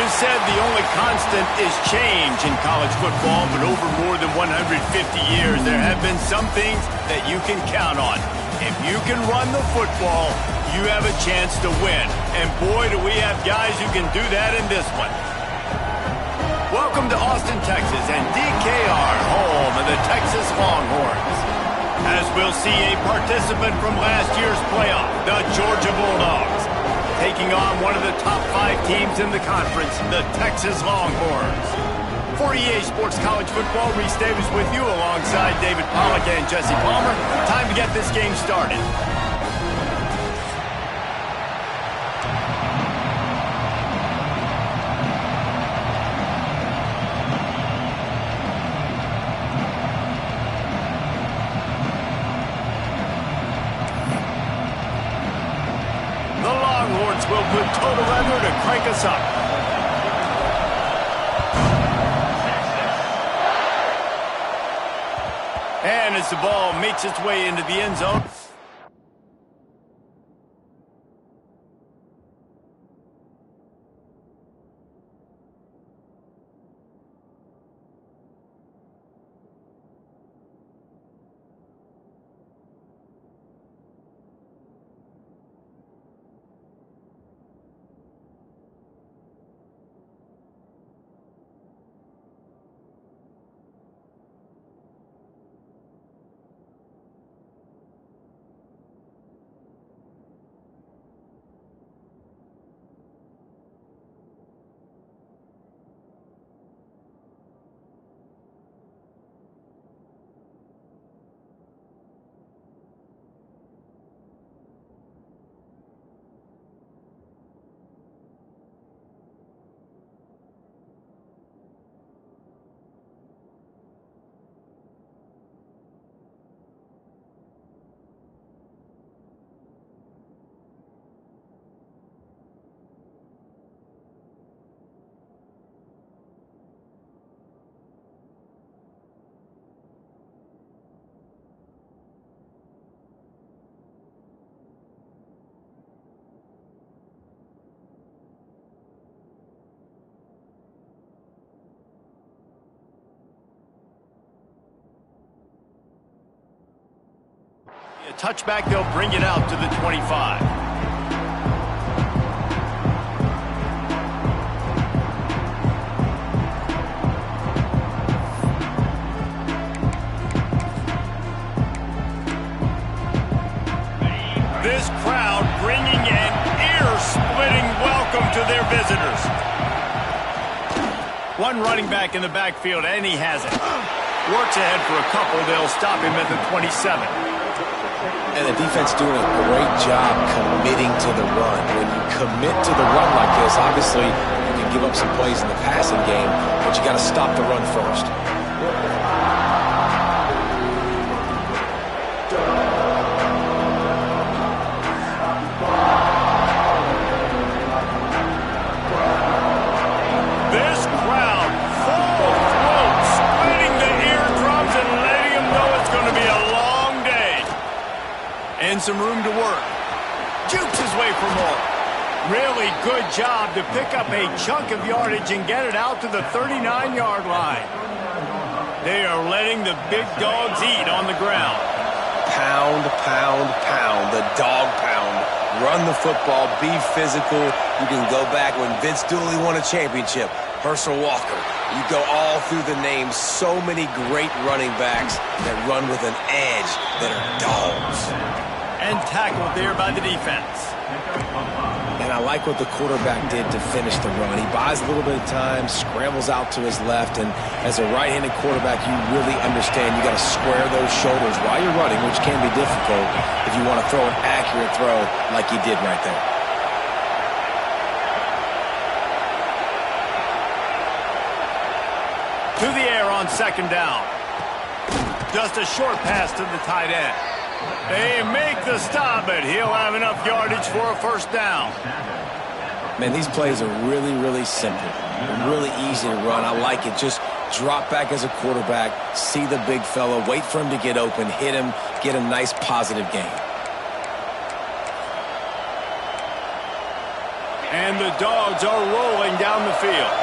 is said the only constant is change in college football, but over more than 150 years, there have been some things that you can count on. If you can run the football, you have a chance to win. And boy, do we have guys who can do that in this one. Welcome to Austin, Texas, and DKR, home of the Texas Longhorns. As we'll see a participant from last year's playoff, the Georgia Bulldogs, taking on one of the top 5 teams in the conference, the Texas Longhorns. For EA Sports College Football, Reese Davis with you alongside David Pollack and Jesse Palmer. Time to get this game started. Will put total leather to crank us up. And as the ball makes its way into the end zone, a touchback, they'll bring it out to the 25. This crowd bringing an ear-splitting welcome to their visitors. One running back in the backfield, and he has it. Works ahead for a couple. They'll stop him at the 27. And the defense doing a great job committing to the run. When you commit to the run like this, obviously you can give up some plays in the passing game, but you got to stop the run first. This crowd full throat, splitting the eardrums and letting them know it's going to be a long day. And some room to work. Jukes his way for more. Really good job to pick up a chunk of yardage and get it out to the 39-yard line. They are letting the big dogs eat on the ground. Pound, pound, pound. The dog pound. Run the football. Be physical. You can go back when Vince Dooley won a championship. Herschel Walker. You go all through the names. So many great running backs that run with an edge that are dogs. And tackled there by the defense. And I like what the quarterback did to finish the run. He buys a little bit of time, scrambles out to his left, and as a right-handed quarterback, you really understand you got to square those shoulders while you're running, which can be difficult if you want to throw an accurate throw like he did right there. To the air on second down. Just a short pass to the tight end. They make the stop, but he'll have enough yardage for a first down. Man, these plays are really, really simple. Really easy to run. I like it. Just drop back as a quarterback, see the big fella, wait for him to get open, hit him, get a nice positive gain. And the Dogs are rolling down the field.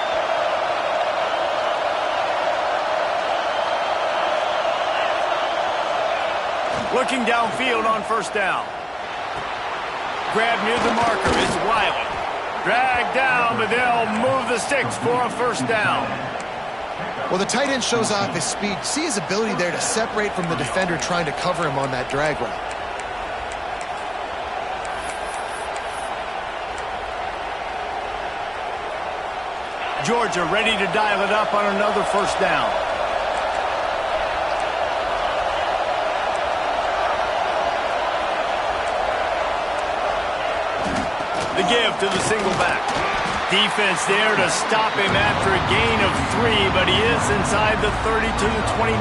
Looking downfield on first down. Grab near the marker is Wiley. Dragged down, but they'll move the sticks for a first down. Well, the tight end shows off his speed. See his ability there to separate from the defender trying to cover him on that drag route. Georgia ready to dial it up on another first down. The give to the single back. Defense there to stop him after a gain of 3, but he is inside the 30 to the 29.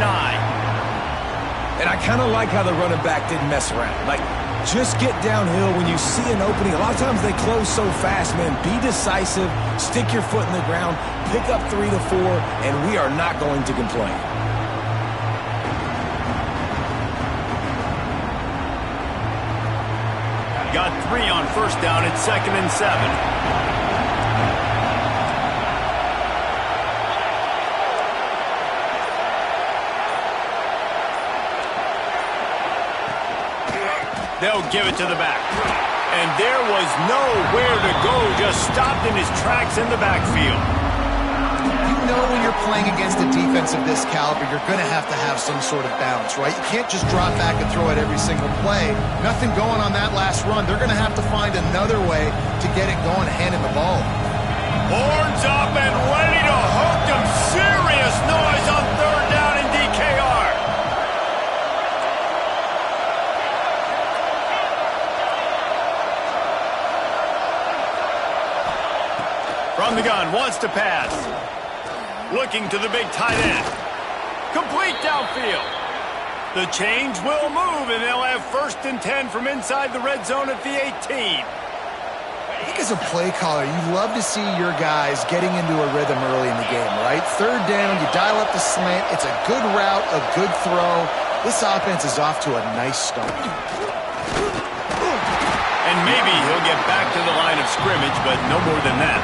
And I kind of like how the running back didn't mess around. Like, just get downhill when you see an opening. A lot of times they close so fast, man. Be decisive, stick your foot in the ground, pick up 3 to 4, and we are not going to complain. Got 3 on first down at 2nd and 7. They'll give it to the back. And there was nowhere to go, just stopped in his tracks in the backfield. You know when you're playing against a defense of this caliber, you're going to have some sort of balance, right? You can't just drop back and throw it every single play. Nothing going on that last run. They're going to have to find another way to get it going, handing the ball. Horns up and ready to hook them. Serious noise on third down in DKR. From the gun, wants to pass. Looking to the big tight end. Complete downfield. The change will move, and they'll have 1st and 10 from inside the red zone at the 18. I think as a play caller, you love to see your guys getting into a rhythm early in the game, right? Third down, you dial up the slant. It's a good route, a good throw. This offense is off to a nice start. And maybe he'll get back to the line of scrimmage, but no more than that.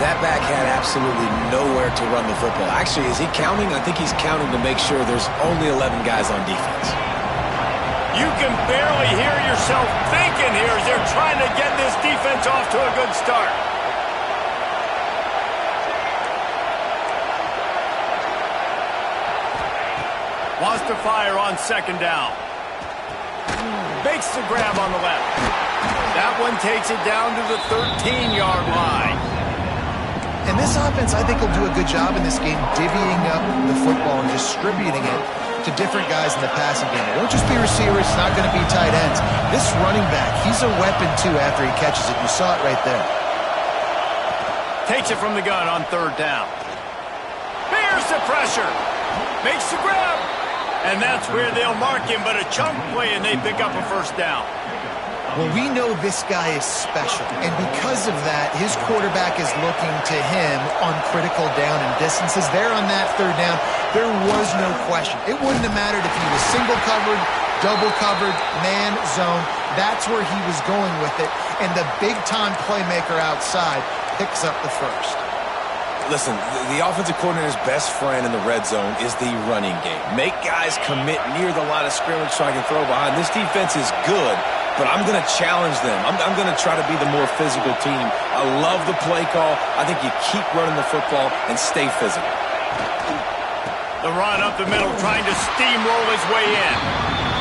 That back had absolutely nowhere to run the football. Actually, is he counting? I think he's counting to make sure there's only 11 guys on defense. You can barely hear yourself thinking here as they're trying to get this defense off to a good start. Wants to fire on 2nd down. Makes the grab on the left. That one takes it down to the 13-yard line. And this offense, I think, will do a good job in this game divvying up the football and distributing it to different guys in the passing game. It won't just be receivers. It's not going to be tight ends. This running back, he's a weapon, too, after he catches it. You saw it right there. Takes it from the gun on 3rd down. Bears the pressure. Makes the grab. And that's where they'll mark him, but a chunk play, and they pick up a first down. Well, we know this guy is special, and because of that, his quarterback is looking to him on critical down and distances. There on that 3rd down, there was no question. It wouldn't have mattered if he was single covered, double covered, man, zone. That's where he was going with it, and the big-time playmaker outside picks up the first. Listen, the offensive coordinator's best friend in the red zone is the running game. Make guys commit near the line of scrimmage so I can throw behind. This defense is good, but I'm going to challenge them. I'm going to try to be the more physical team. I love the play call. I think you keep running the football and stay physical. The run up the middle, trying to steamroll his way in.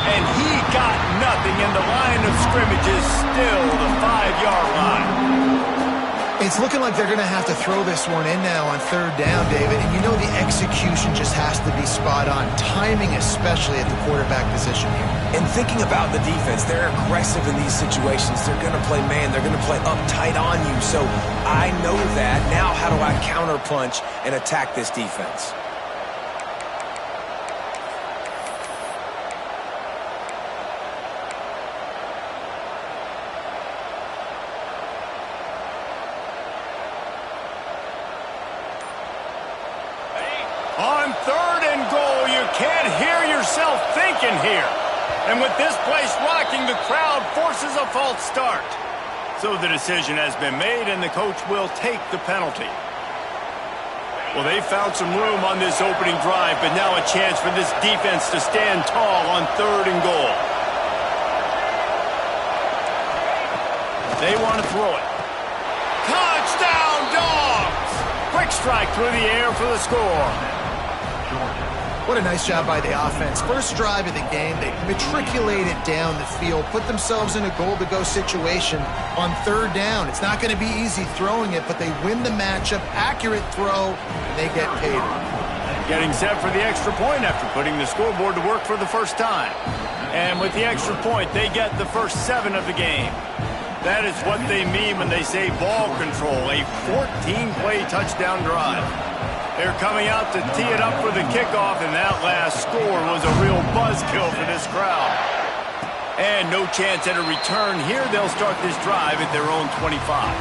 And he got nothing, and the line of scrimmage is still the 5-yard line. It's looking like they're going to have to throw this one in now on 3rd down, David. And you know the execution just has to be spot on. Timing, especially at the quarterback position here. And thinking about the defense, they're aggressive in these situations. They're going to play man. They're going to play uptight on you. So I know that. Now how do I counterpunch and attack this defense? On 3rd and goal, you can't hear yourself thinking here. And with this place rocking, the crowd forces a false start. So the decision has been made, and the coach will take the penalty. Well, they found some room on this opening drive, but now a chance for this defense to stand tall on 3rd and goal. They want to throw it. Touchdown, Dogs! Quick strike through the air for the score. What a nice job by the offense. First drive of the game, they matriculated down the field, put themselves in a goal-to-go situation on 3rd down. It's not going to be easy throwing it, but they win the matchup, accurate throw, and they get paid. Getting set for the extra point after putting the scoreboard to work for the first time. And with the extra point, they get the first 7 of the game. That is what they mean when they say ball control, a 14-play touchdown drive. They're coming out to tee it up for the kickoff, and that last score was a real buzzkill for this crowd. And no chance at a return here. They'll start this drive at their own 25.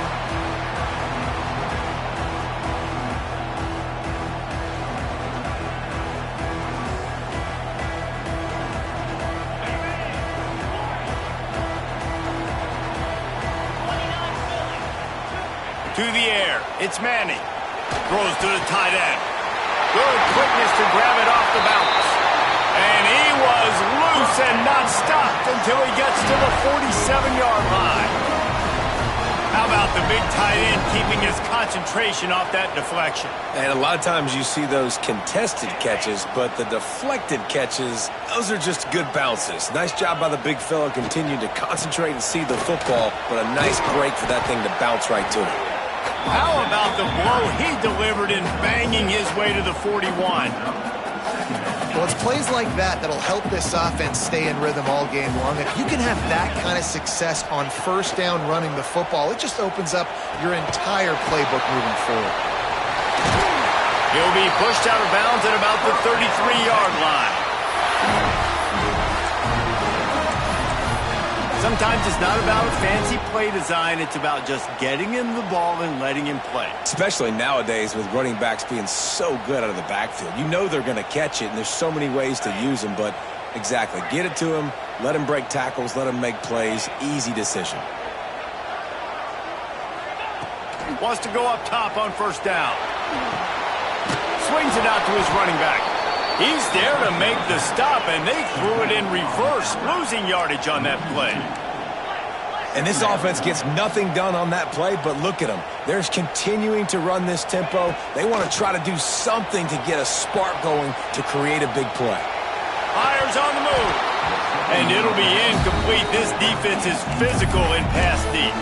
To the air, it's Manning. Throws to the tight end. Good quickness to grab it off the bounce. And he was loose and not stopped until he gets to the 47-yard line. How about the big tight end keeping his concentration off that deflection? And a lot of times you see those contested catches, but the deflected catches, those are just good bounces. Nice job by the big fella, continuing to concentrate and see the football, but a nice break for that thing to bounce right to him. How about the blow he delivered in banging his way to the 41? Well, it's plays like that that'll help this offense stay in rhythm all game long. If you can have that kind of success on 1st down running the football, it just opens up your entire playbook moving forward. He'll be pushed out of bounds at about the 33-yard line. Sometimes it's not about fancy play design. It's about just getting him the ball and letting him play. Especially nowadays with running backs being so good out of the backfield. You know they're going to catch it, and there's so many ways to use them. But exactly, get it to him, let him break tackles, let him make plays. Easy decision. Wants to go up top on 1st down. Swings it out to his running back. He's there to make the stop, and they threw it in reverse, losing yardage on that play. And this offense gets nothing done on that play, but look at them. They're continuing to run this tempo. They want to try to do something to get a spark going to create a big play. Fires on the move. And it'll be incomplete. This defense is physical in pass deep.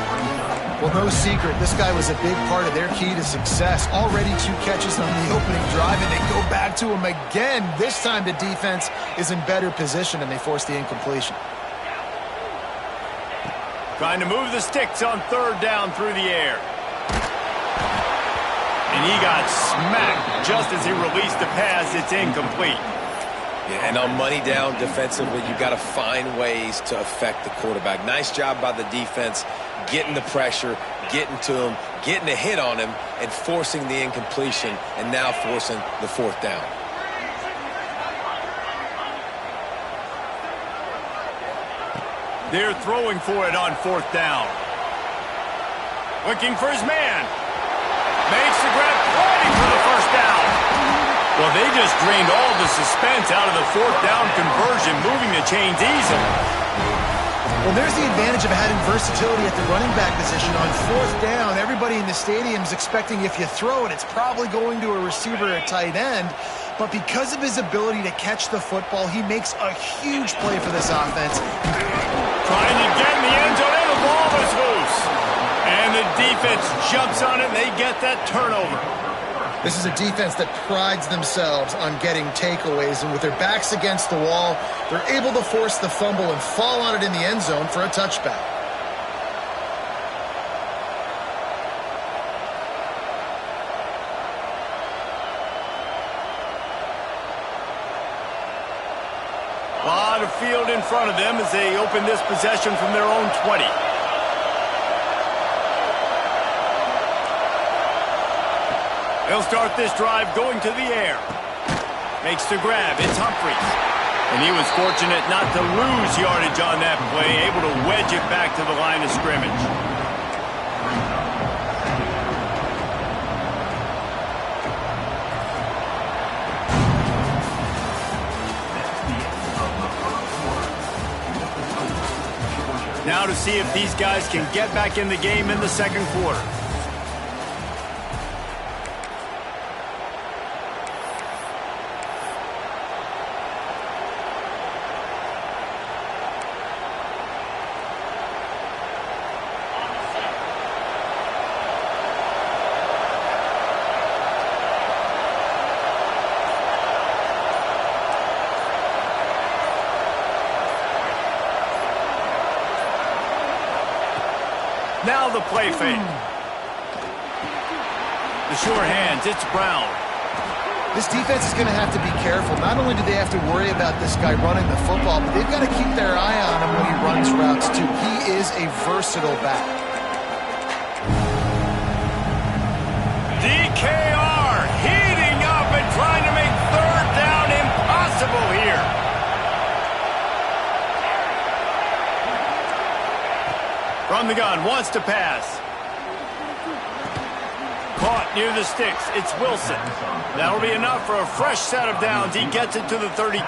Well, no secret, this guy was a big part of their key to success. Already 2 catches on the opening drive, and they go back to him again. This time the defense is in better position, and they force the incompletion. Trying to move the sticks on 3rd down through the air. And he got smacked just as he released the pass. It's incomplete. Yeah, and on money down defensively, you've got to find ways to affect the quarterback. Nice job by the defense, getting the pressure, getting to him, getting a hit on him, and forcing the incompletion, and now forcing the 4th down. They're throwing for it on 4th down. Looking for his man. Makes the grab, fighting for the 1st down. Well, they just drained all the suspense out of the 4th down conversion, moving the chains easily. Well, there's the advantage of having versatility at the running back position. On 4th down, everybody in the stadium is expecting if you throw it, it's probably going to a receiver or a tight end. But because of his ability to catch the football, he makes a huge play for this offense. Trying to get in the end zone, and the ball is loose. And the defense jumps on it, and they get that turnover. This is a defense that prides themselves on getting takeaways, and with their backs against the wall, they're able to force the fumble and fall on it in the end zone for a touchback. A lot of field in front of them as they open this possession from their own 20. They'll start this drive going to the air. Makes the grab. It's Humphries. And he was fortunate not to lose yardage on that play, able to wedge it back to the line of scrimmage. Now to see if these guys can get back in the game in the second quarter. Now the play fake. The sure hands, it's Brown. This defense is going to have to be careful. Not only do they have to worry about this guy running the football, but they've got to keep their eye on him when he runs routes too. He is a versatile back. DKR heating up and trying to make third down impossible here. From the gun, wants to pass. Caught near the sticks. It's Wilson. That'll be enough for a fresh set of downs. He gets it to the 32.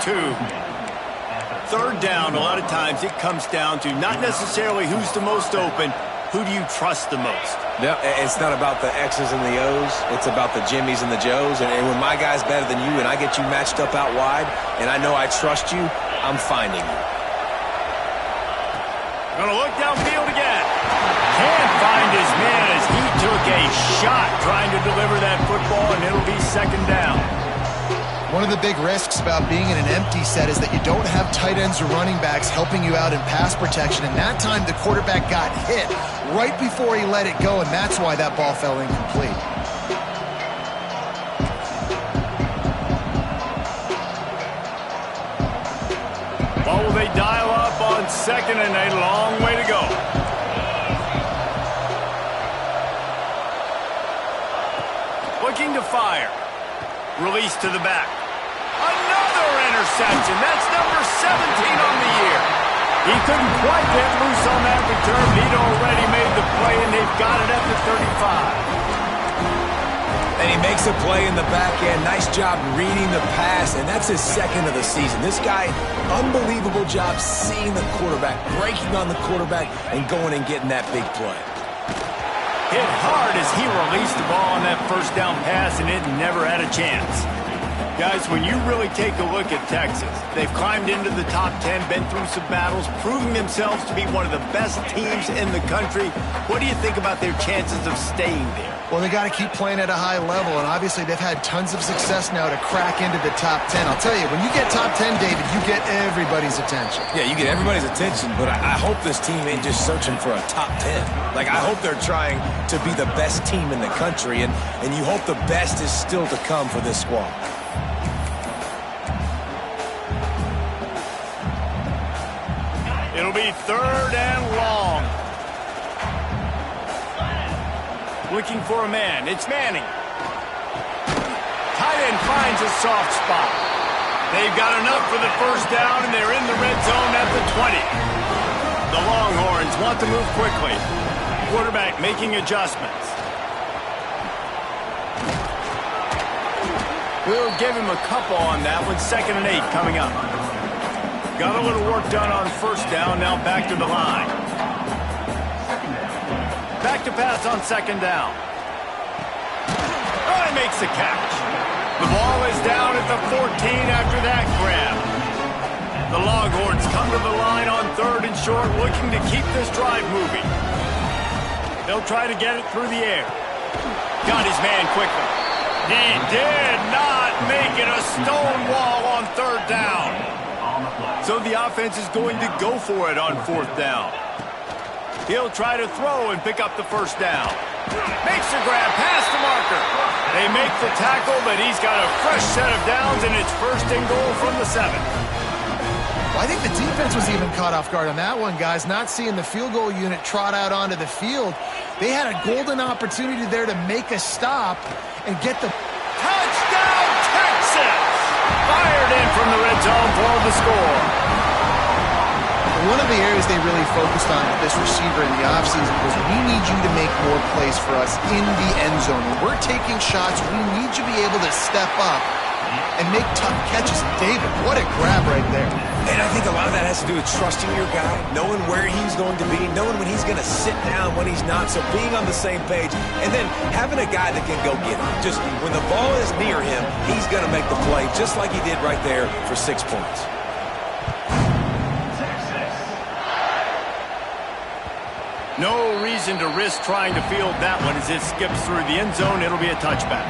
Third down, a lot of times it comes down to not necessarily who's the most open, who do you trust the most? No, it's not about the X's and the O's. It's about the Jimmies and the Joes. And when my guy's better than you and I get you matched up out wide and I know I trust you, I'm finding you. Gonna look downfield again. Can't find his man as he took a shot trying to deliver that football, and it'll be second down. One of the big risks about being in an empty set is that you don't have tight ends or running backs helping you out in pass protection. And that time the quarterback got hit right before he let it go, and that's why that ball fell incomplete. What will they dial up on second and a long way to go? Looking to fire. Release to the back. Another interception. That's number 17 on the year. He couldn't quite get loose on that return. He'd already made the play, and they've got it at the 35. And he makes a play in the back end. Nice job reading the pass, and that's his second of the season. This guy, unbelievable job seeing the quarterback, breaking on the quarterback, and going and getting that big play. Hit hard as he released the ball on that first down pass, and it never had a chance. Guys, when you really take a look at Texas, they've climbed into the top 10, been through some battles, proving themselves to be one of the best teams in the country. What do you think about their chances of staying there? Well, they got to keep playing at a high level, and obviously they've had tons of success now to crack into the top 10. I'll tell you, when you get top 10, David, you get everybody's attention. Yeah, you get everybody's attention, but I hope this team ain't just searching for a top 10. Like, I hope they're trying to be the best team in the country, and you hope the best is still to come for this squad. It'll be third and long. Looking for a man. It's Manning. Tight end finds a soft spot. They've got enough for the first down, and they're in the red zone at the 20. The Longhorns want to move quickly. Quarterback making adjustments. We'll give him a couple on that one. 2nd and 8 coming up. Got a little work done on first down, now back to the line. Back to pass on 2nd down. Oh, he makes the catch. The ball is down at the 14 after that grab. The Longhorns come to the line on 3rd and short, looking to keep this drive moving. They'll try to get it through the air. Got his man quickly. He did not make it a stone wall on 3rd down. So the offense is going to go for it on 4th down. He'll try to throw and pick up the first down. Makes the grab past the marker. They make the tackle, but he's got a fresh set of downs, and it's 1st and goal from the 7. Well, I think the defense was even caught off guard on that one, guys. Not seeing the field goal unit trot out onto the field. They had a golden opportunity there to make a stop and get the touchdown, Texas! Fired in from the red zone for the score. One of the areas they really focused on with this receiver in the offseason was we need you to make more plays for us in the end zone. When we're taking shots, we need you to be able to step up and make tough catches. David, what a grab right there. And I think a lot of that has to do with trusting your guy, knowing where he's going to be, knowing when he's going to sit down, when he's not, so being on the same page, and then having a guy that can go get it. Just when the ball is near him, he's going to make the play, just like he did right there for 6 points. No reason to risk trying to field that one as it skips through the end zone. It'll be a touchback.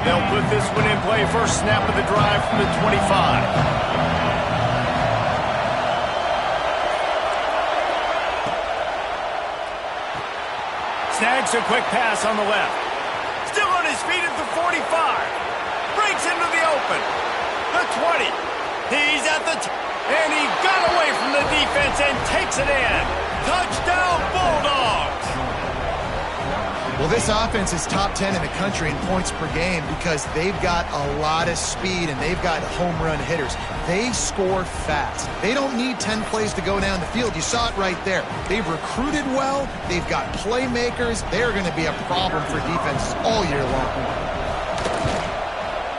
They'll put this one in play. First snap of the drive from the 25. Snags a quick pass on the left. Still on his feet at the 45. Breaks into the open. The 20. He's at the and he got away from the defense and takes it in. Touchdown, Bulldogs. Well, this offense is top 10 in the country in points per game because they've got a lot of speed and they've got home run hitters. They score fast. They don't need 10 plays to go down the field. You saw it right there. They've recruited well. They've got playmakers. They're going to be a problem for defenses all year long.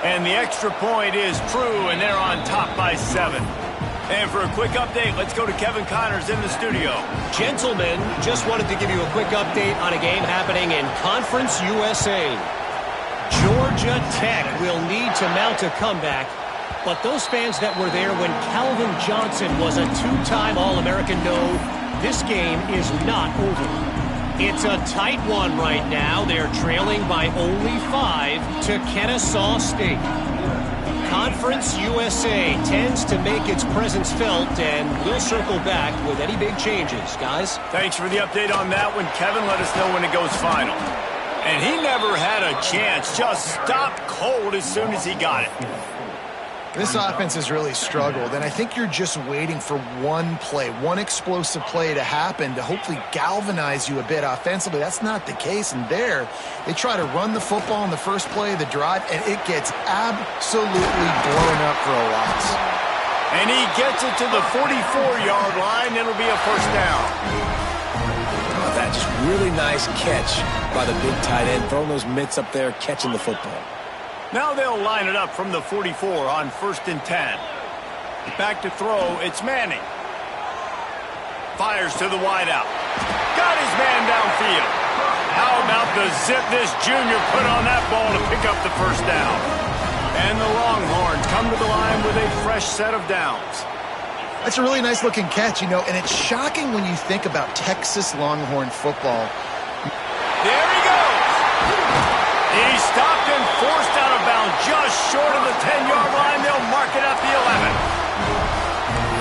And the extra point is true, and they're on top by 7. And for a quick update, let's go to Kevin Connors in the studio. Gentlemen, just wanted to give you a quick update on a game happening in Conference USA. Georgia Tech will need to mount a comeback, but those fans that were there when Calvin Johnson was a 2-time All-American know this game is not over. It's a tight one right now. They're trailing by only 5 to Kennesaw State. Conference USA tends to make its presence felt, and we'll circle back with any big changes, guys. Thanks for the update on that one, Kevin. Let us know when it goes final. And he never had a chance. Just stopped cold as soon as he got it. This offense has really struggled, and I think you're just waiting for one play, one explosive play to happen to hopefully galvanize you a bit offensively. That's not the case, and there they try to run the football in the first play of the drive, and it gets absolutely blown up for a loss. And he gets it to the 44-yard line. It'll be a first down. Oh, that just really nice catch by the big tight end, throwing those mitts up there, catching the football. Now they'll line it up from the 44 on 1st and 10. Back to throw, it's Manning. Fires to the wideout. Got his man downfield. How about the zip this junior put on that ball to pick up the first down? And the Longhorns come to the line with a fresh set of downs. That's a really nice looking catch, you know, and it's shocking when you think about Texas Longhorn football. There he goes. He stopped and forced out of bounds just short of the 10-yard line. They'll mark it at the 11.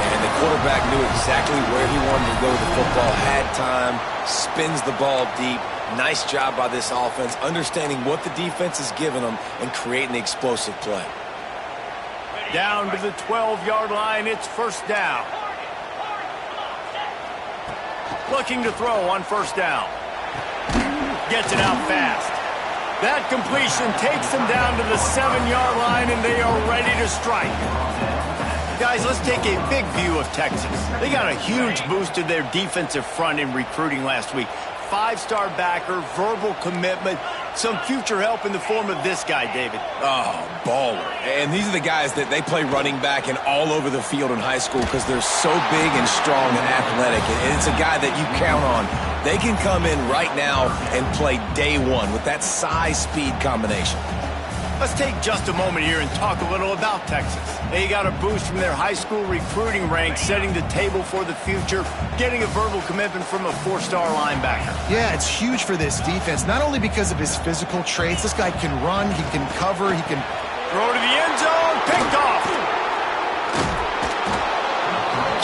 And the quarterback knew exactly where he wanted to go with the football, had time, spins the ball deep. Nice job by this offense, understanding what the defense is giving them and creating the explosive play. Down to the 12-yard line, it's first down. Looking to throw on first down. Gets it out fast. That completion takes them down to the 7-yard line, and they are ready to strike. Guys, let's take a big view of Texas. They got a huge boost to their defensive front in recruiting last week. 5-star backer, verbal commitment, some future help in the form of this guy, David. Oh, baller. And these are the guys that they play running back and all over the field in high school because they're so big and strong and athletic. And it's a guy that you count on. They can come in right now and play day one with that size-speed combination. Let's take just a moment here and talk a little about Texas. They got a boost from their high school recruiting ranks, setting the table for the future, getting a verbal commitment from a 4-star linebacker. Yeah, it's huge for this defense, not only because of his physical traits. This guy can run, he can cover, he can throw to the end zone, picked off.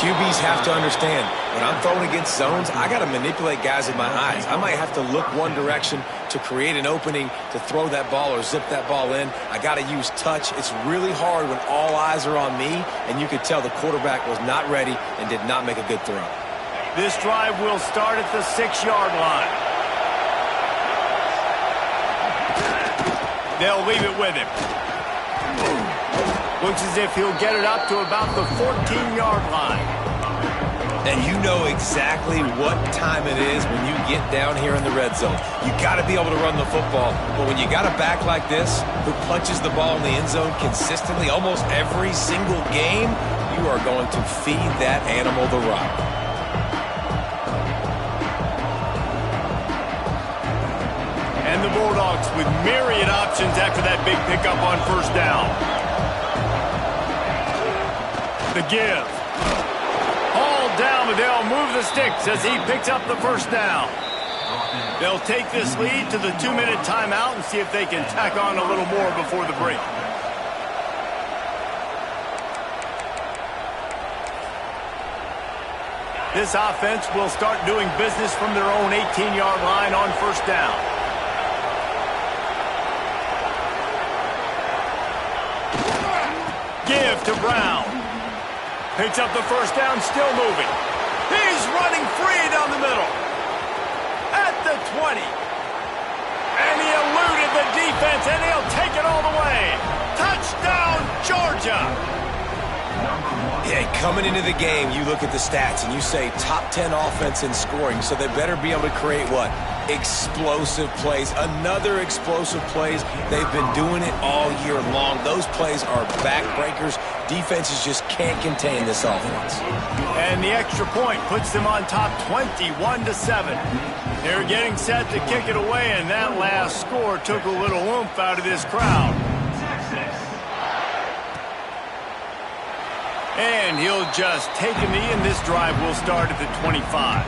QBs have to understand, when I'm throwing against zones, I got to manipulate guys with my eyes. I might have to look one direction to create an opening to throw that ball or zip that ball in. I got to use touch. It's really hard when all eyes are on me, and you could tell the quarterback was not ready and did not make a good throw. This drive will start at the 6-yard line. They'll leave it with him. Looks as if he'll get it up to about the 14-yard line. And you know exactly what time it is when you get down here in the red zone. You got to be able to run the football. But when you got a back like this who punches the ball in the end zone consistently almost every single game, you are going to feed that animal the rock. And the Bulldogs with myriad options after that big pickup on first down. The give. Hauled down, but they'll move the sticks as he picks up the first down. They'll take this lead to the 2-minute timeout and see if they can tack on a little more before the break. This offense will start doing business from their own 18-yard line on first down. Give to Brown. Picks up the first down, still moving. He's running free down the middle. At the 20. And he eluded the defense, and he'll take it all the way. Touchdown, Georgia! Yeah, coming into the game, you look at the stats and you say top 10 offense in scoring, so they better be able to create what? Explosive plays. Another explosive plays. They've been doing it all year long. Those plays are backbreakers. Defenses just can't contain this offense. And the extra point puts them on top 21-7. They're getting set to kick it away, and that last score took a little oomph out of this crowd. And he'll just take a knee, and this drive will start at the 25.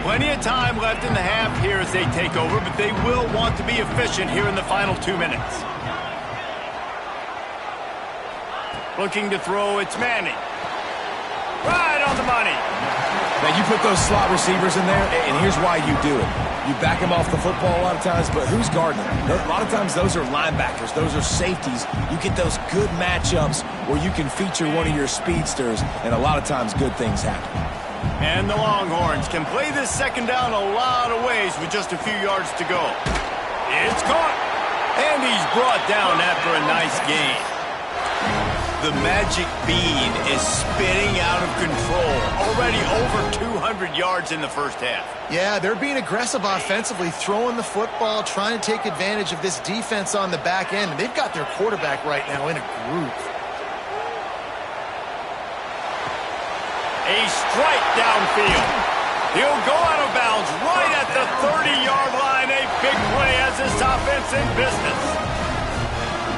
Plenty of time left in the half here as they take over, but they will want to be efficient here in the final 2 minutes. Looking to throw, it's Manning. Right on the money. Now, you put those slot receivers in there, and here's why you do it. You back them off the football a lot of times, but who's guarding them? A lot of times those are linebackers. Those are safeties. You get those good matchups where you can feature one of your speedsters, and a lot of times good things happen. And the Longhorns can play this second down a lot of ways with just a few yards to go. It's caught. And he's brought down after a nice gain. The magic bean is spinning out of control. Already over 200 yards in the first half. Yeah, they're being aggressive offensively, throwing the football, trying to take advantage of this defense on the back end. They've got their quarterback right now in a groove. A strike downfield. He'll go out of bounds right at the 30-yard line. A big play as this offense in business.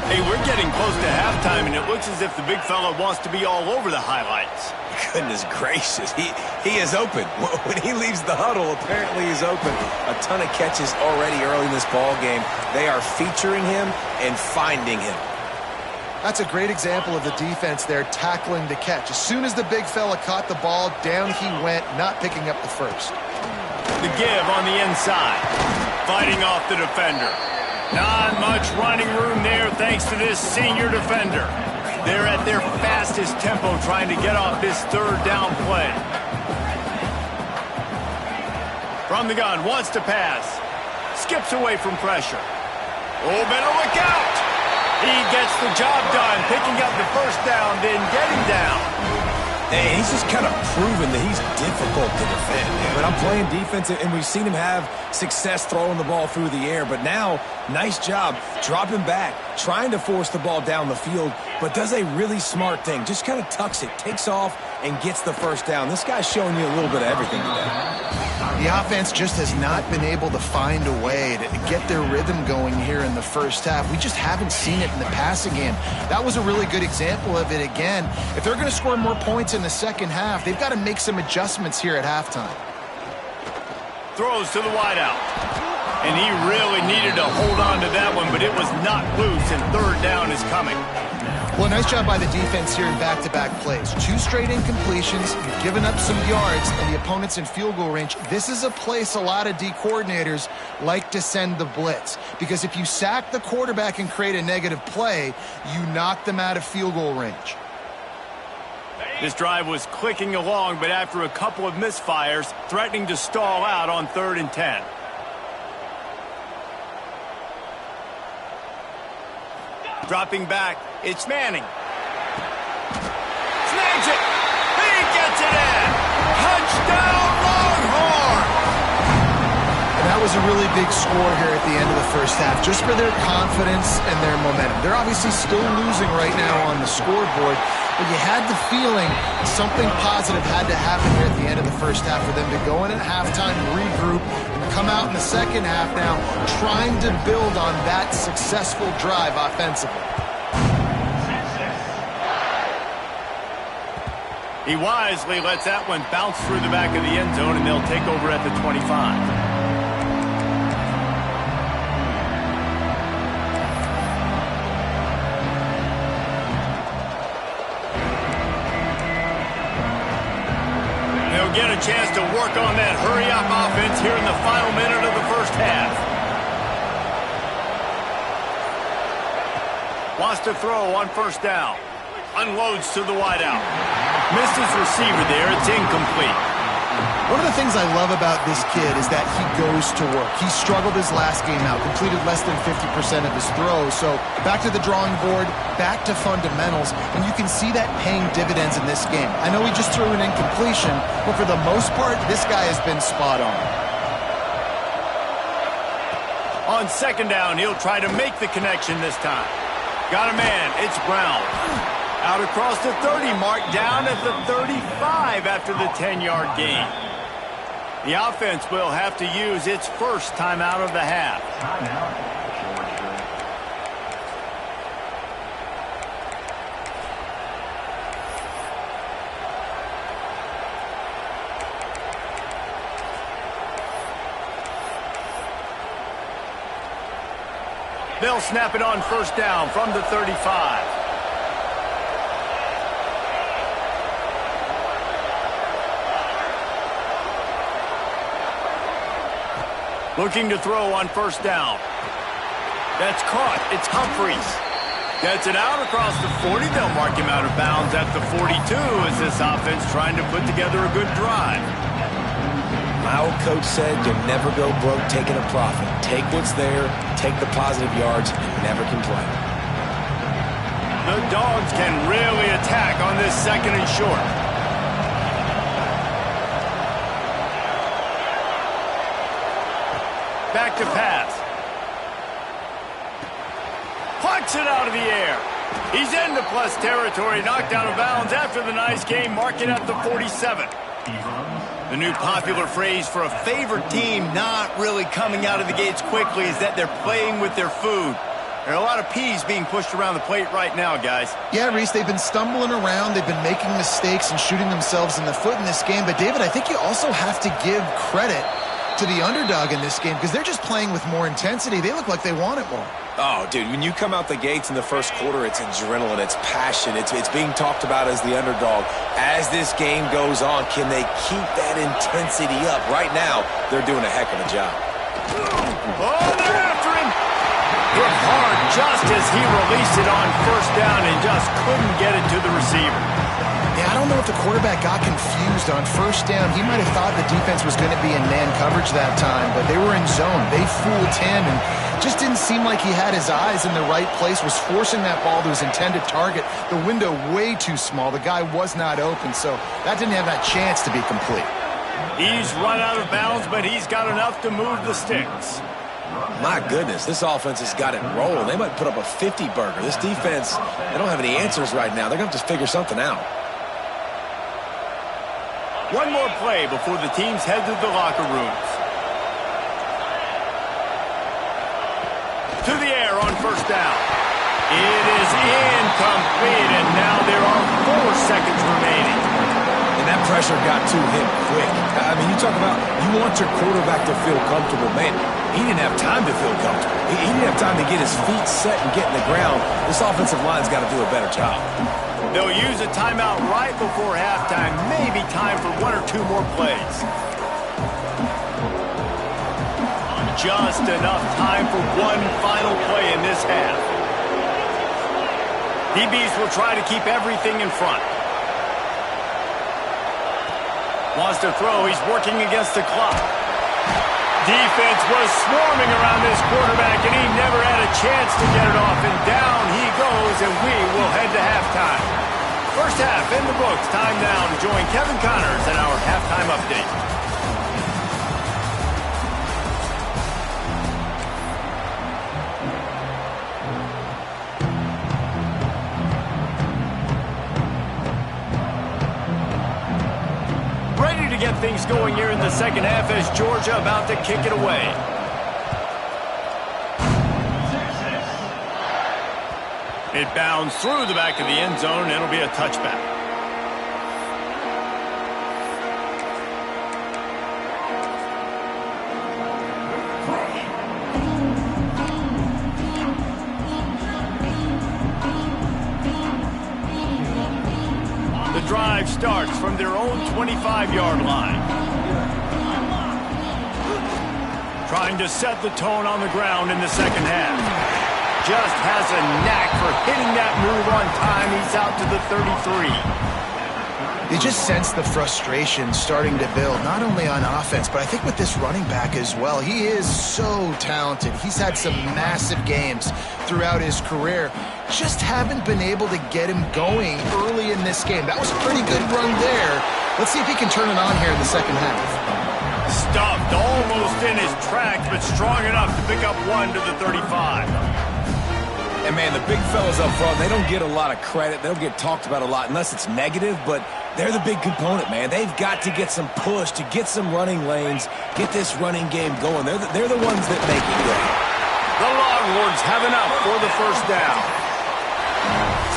Hey, we're getting close to halftime, and it looks as if the big fella wants to be all over the highlights. Goodness gracious, he is open. When he leaves the huddle, apparently he's open. A ton of catches already early in this ball game. They are featuring him and finding him. That's a great example of the defense there tackling to catch. As soon as the big fella caught the ball, down he went, not picking up the first. The give on the inside. Fighting off the defender. Not much running room there thanks to this senior defender. They're at their fastest tempo trying to get off this third down play. From the gun, wants to pass. Skips away from pressure. Oh, better look out. He gets the job done, picking up the first down, then getting down. Hey, he's just kind of proven that he's difficult to defend. But I'm playing defense, and we've seen him have success throwing the ball through the air. But now, nice job dropping back, trying to force the ball down the field, but does a really smart thing. Just kind of tucks it, takes off, and gets the first down. This guy's showing you a little bit of everything today. The offense just has not been able to find a way to get their rhythm going here in the first half. We just haven't seen it in the passing game. That was a really good example of it again. If they're going to score more points in the second half, they've got to make some adjustments here at halftime. Throws to the wideout. And he really needed to hold on to that one, but it was not loose, and third down is coming. Well, nice job by the defense here in back-to-back plays. 2 straight incompletions, you've given up some yards, and the opponent's in field goal range. This is a place a lot of D coordinators like to send the blitz, because if you sack the quarterback and create a negative play, you knock them out of field goal range. This drive was clicking along, but after a couple of misfires, threatening to stall out on 3rd and 10. Dropping back, it's Manning. Snags it! He gets it in! Touchdown, Longhorn! And that was a really big score here at the end of the first half, just for their confidence and their momentum. They're obviously still losing right now on the scoreboard, but you had the feeling something positive had to happen here at the end of the first half for them to go in at halftime, regroup, and come out in the second half now trying to build on that successful drive offensively. He wisely lets that one bounce through the back of the end zone, and they'll take over at the 25. Get a chance to work on that hurry-up offense here in the final minute of the first half. Wants to throw on 1st down. Unloads to the wideout. Missed his receiver there. It's incomplete. One of the things I love about this kid is that he goes to work. He struggled his last game out, completed less than 50% of his throws. So back to the drawing board, back to fundamentals, and you can see that paying dividends in this game. I know he just threw an incompletion, but for the most part, this guy has been spot on. On 2nd down, he'll try to make the connection this time. Got a man. It's Brown. Out across the 30 mark, down at the 35 after the 10-yard gain. The offense will have to use its first timeout of the half. They'll snap it on 1st down from the 35. Looking to throw on 1st down. That's caught. It's Humphries. Gets it out across the 40. They'll mark him out of bounds at the 42 as this offense trying to put together a good drive. My old coach said you'll never go broke taking a profit. Take what's there, take the positive yards, and never complain. The Dogs can really attack on this 2nd and short. Back to pass. Plucks it out of the air. He's into plus territory, knocked out of bounds after the nice game, marking at the 47. The new popular phrase for a favored team not really coming out of the gates quickly is that they're playing with their food. There are a lot of peas being pushed around the plate right now, guys. Yeah, Reese, they've been stumbling around. They've been making mistakes and shooting themselves in the foot in this game. But, David, I think you also have to give credit to the underdog in this game because they're just playing with more intensity. They look like they want it more. Oh, dude, when you come out the gates in the first quarter, it's adrenaline, it's passion, it's being talked about as the underdog. As this game goes on, can they keep that intensity up? Right now, they're doing a heck of a job. Oh, they're after him. Hit hard just as he released it on 1st down and just couldn't get it to the receiver. Yeah, I don't know if the quarterback got confused on 1st down. He might have thought the defense was going to be in man coverage that time, but they were in zone. They fooled him and just didn't seem like he had his eyes in the right place, was forcing that ball to his intended target. The window way too small. The guy was not open, so that didn't have that chance to be complete. He's run out of bounds, but he's got enough to move the sticks. My goodness, this offense has got it rolling. They might put up a 50-burger. This defense, they don't have any answers right now. They're going to have to figure something out. One more play before the teams head to the locker rooms. To the air on 1st down. It is incomplete, and now there are 4 seconds remaining. And that pressure got to him quick. I mean, you talk about you want your quarterback to feel comfortable. Man, He didn't have time to feel comfortable. He didn't have time to get his feet set and get in the ground. This offensive line's got to do a better job. They'll use a timeout right before halftime. Maybe time for 1 or 2 more plays. Just enough time for one final play in this half. DBs will try to keep everything in front. Wants to throw. He's working against the clock. Defense was swarming around this quarterback, and he never had a chance to get it off. And down he goes, and we will head to halftime. First half in the books. Time now to join Kevin Connors in our halftime update. Ready to get things going here in the second half as Georgia about to kick it away. It bounds through the back of the end zone, and it'll be a touchback. The drive starts from their own 25-yard line. Trying to set the tone on the ground in the second half. Just has a knack for hitting that move on time. He's out to the 33. You just sense the frustration starting to build, not only on offense, but I think with this running back as well. He is so talented. He's had some massive games throughout his career. Just haven't been able to get him going early in this game. That was a pretty good run there. Let's see if he can turn it on here in the second half. Stuffed almost in his tracks, but strong enough to pick up 1 to the 35. And, man, the big fellas up front, they don't get a lot of credit. They don't get talked about a lot unless it's negative, but they're the big component, man. They've got to get some push, to get some running lanes, get this running game going. They're the ones that make it go. The Longhorns have enough for the first down.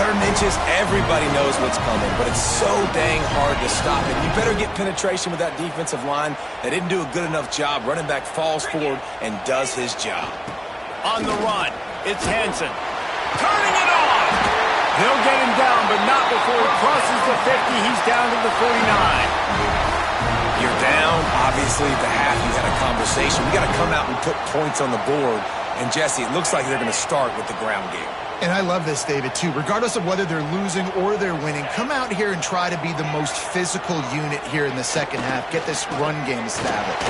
3rd and inches, everybody knows what's coming, but it's so dang hard to stop it. You better get penetration with that defensive line. They didn't do a good enough job. Running back falls forward and does his job. On the run, it's Hansen. Turning it on! They'll get him down, but not before he crosses the 50. He's down to the 49. You're down. Obviously, at the half, you had a conversation. We got to come out and put points on the board. And, Jesse, it looks like they're going to start with the ground game. And I love this, David, too. Regardless of whether they're losing or they're winning, come out here and try to be the most physical unit here in the second half. Get this run game established.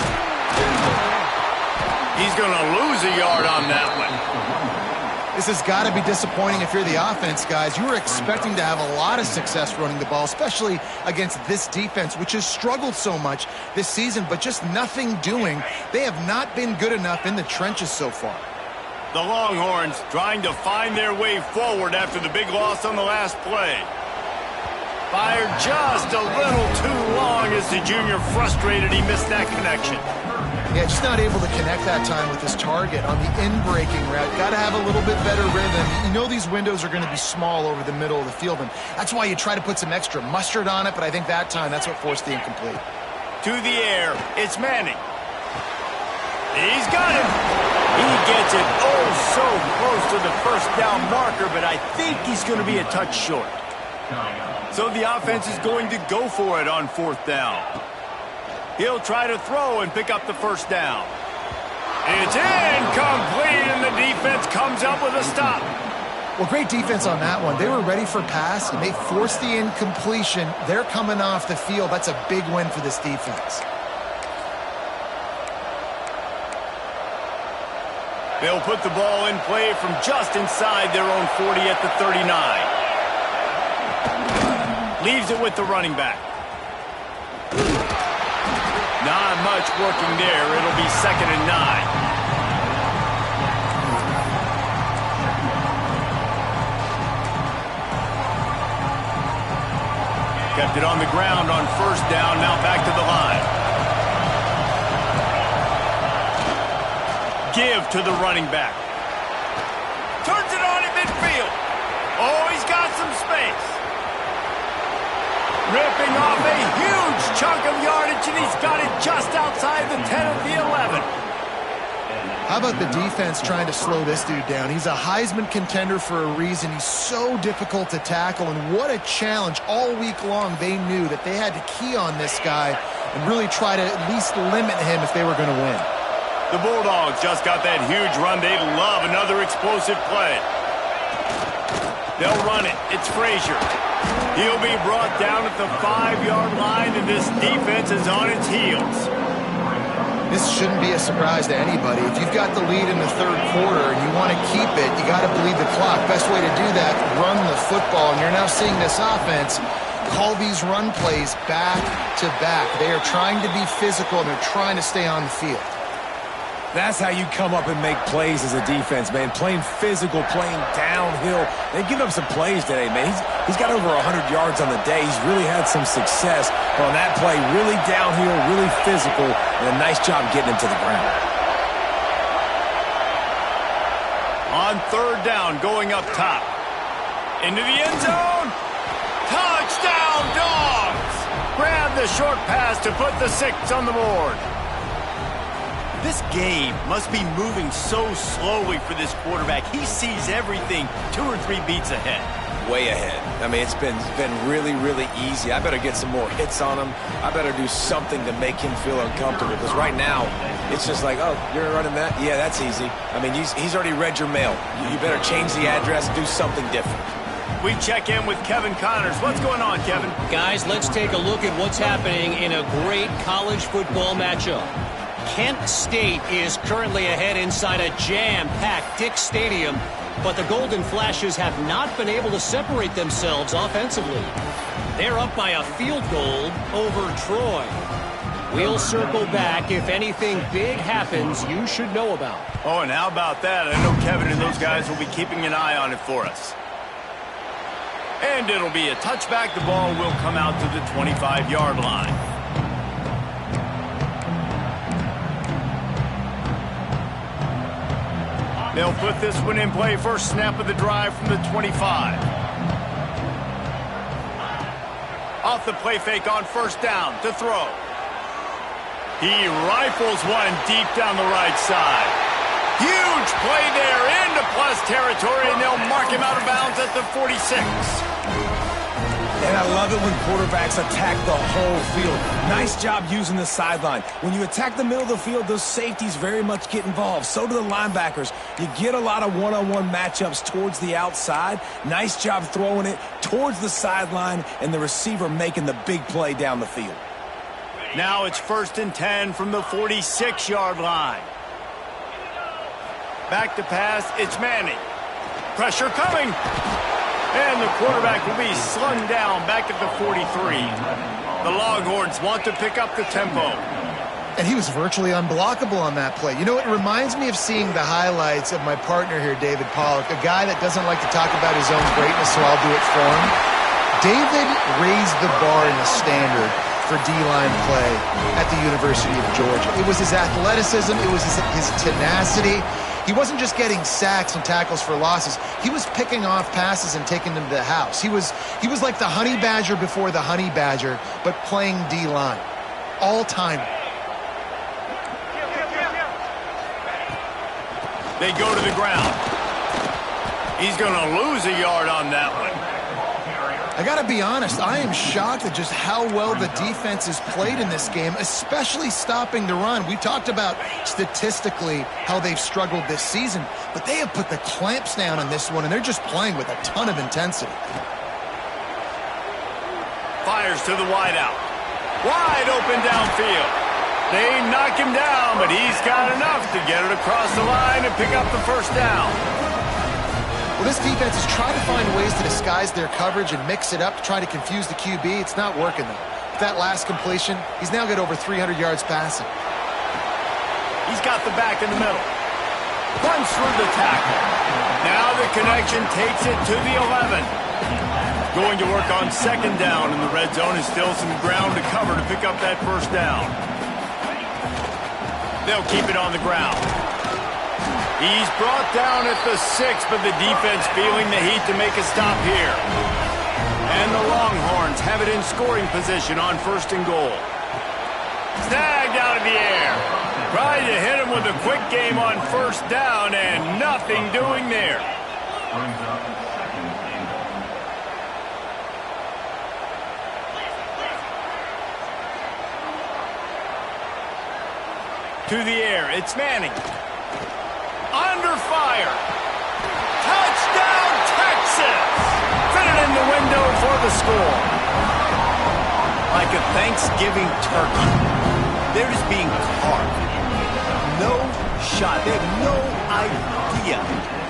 He's going to lose a yard on that one. This has got to be disappointing if you're the offense, guys. You were expecting to have a lot of success running the ball, especially against this defense, which has struggled so much this season, but just nothing doing. They have not been good enough in the trenches so far. The Longhorns trying to find their way forward after the big loss on the last play. Fired just a little too long as the junior frustrated. He missed that connection. Yeah, just not able to connect that time with his target on the in-breaking route. Got to have a little bit better rhythm. You know these windows are going to be small over the middle of the field, and that's why you try to put some extra mustard on it, but I think that time that's what forced the incomplete. To the air, it's Manning. He's got him. He gets it oh so close to the first down marker, but I think he's going to be a touch short. So the offense is going to go for it on 4th down. He'll try to throw and pick up the first down. It's incomplete, and the defense comes up with a stop. Well, great defense on that one. They were ready for pass, and they forced the incompletion. They're coming off the field. That's a big win for this defense. They'll put the ball in play from just inside their own 40 at the 39. Leaves it with the running back. Not much working there. It'll be 2nd and 9. Kept it on the ground on 1st down. Now back to the line. Give to the running back. Turns it on at midfield. Oh, he's got some space. Ripping off a huge chunk of yardage, and he's got it just outside the 10 of the 11. How about the defense trying to slow this dude down? He's a Heisman contender for a reason. He's so difficult to tackle, and what a challenge. All week long they knew that they had to key on this guy and really try to at least limit him if they were going to win. The Bulldogs just got that huge run. They love another explosive play. They'll run it. It's Frazier. He'll be brought down at the 5-yard line, and this defense is on its heels. This shouldn't be a surprise to anybody. If you've got the lead in the third quarter and you want to keep it, you got to bleed the clock. Best way to do that, run the football. And you're now seeing this offense call these run plays back to back. They are trying to be physical, and they're trying to stay on the field. That's how you come up and make plays as a defense, man. Playing physical, playing downhill. They've given up some plays today, man. He's got over 100 yards on the day. He's really had some success on that play. Really downhill, really physical, and a nice job getting him to the ground. On third down, going up top. Into the end zone. Touchdown, Dogs! Grab the short pass to put the 6 on the board. This game must be moving so slowly for this quarterback. He sees everything 2 or 3 beats ahead. Way ahead. I mean, it's been really, really easy. I better get some more hits on him. I better do something to make him feel uncomfortable, because right now, it's just like, oh, you're running that? Yeah, that's easy. I mean, he's already read your mail. You better change the address, do something different. We check in with Kevin Connors. What's going on, Kevin? Guys, let's take a look at what's happening in a great college football matchup. Kent State is currently ahead inside a jam-packed Dick Stadium, but the Golden Flashes have not been able to separate themselves offensively. They're up by a field goal over Troy. We'll circle back if anything big happens you should know about. Oh, and how about that? I know Kevin and those guys will be keeping an eye on it for us. And it'll be a touchback. The ball will come out to the 25-yard line. They'll put this one in play. First snap of the drive from the 25. Off the play fake on first down to throw. He rifles one deep down the right side. Huge play there into plus territory, and they'll mark him out of bounds at the 46. And I love it when quarterbacks attack the whole field. Nice job using the sideline. When you attack the middle of the field, those safeties very much get involved. So do the linebackers. You get a lot of one-on-one matchups towards the outside. Nice job throwing it towards the sideline, and the receiver making the big play down the field. Now it's 1st and 10 from the 46-yard line. Back to pass, it's Manning. Pressure coming. And the quarterback will be slung down back at the 43. The Longhorns want to pick up the tempo. And he was virtually unblockable on that play. You know, it reminds me of seeing the highlights of my partner here, David Pollack, a guy that doesn't like to talk about his own greatness, so I'll do it for him. David raised the bar in the standard for D-line play at the University of Georgia. It was his athleticism. It was his tenacity. He wasn't just getting sacks and tackles for losses. He was picking off passes and taking them to the house. He was like the Honey Badger before the Honey Badger, but playing D-line. All-time. They go to the ground. He's going to lose a yard on that one. I got to be honest, I am shocked at just how well the defense has played in this game, especially stopping the run. We talked about statistically how they've struggled this season, but they have put the clamps down on this one, and they're just playing with a ton of intensity. Fires to the wideout. Wide open downfield. They knock him down, but he's got enough to get it across the line and pick up the first down. Well, this defense is trying to find ways to disguise their coverage and mix it up to try to confuse the QB. It's not working, though. With that last completion, he's now got over 300 yards passing. He's got the back in the middle. Runs through the tackle. Now the connection takes it to the 11. Going to work on second down in the red zone, and still some ground to cover to pick up that first down. They'll keep it on the ground. He's brought down at the 6, but the defense feeling the heat to make a stop here. And the Longhorns have it in scoring position on 1st and goal. Snagged out of the air. Tried to hit him with a quick game on first down, and nothing doing there. To the air, it's Manning. Under fire. Touchdown, Texas! Fit it in the window for the score. Like a Thanksgiving turkey. They're just being carved. No shot. They have no idea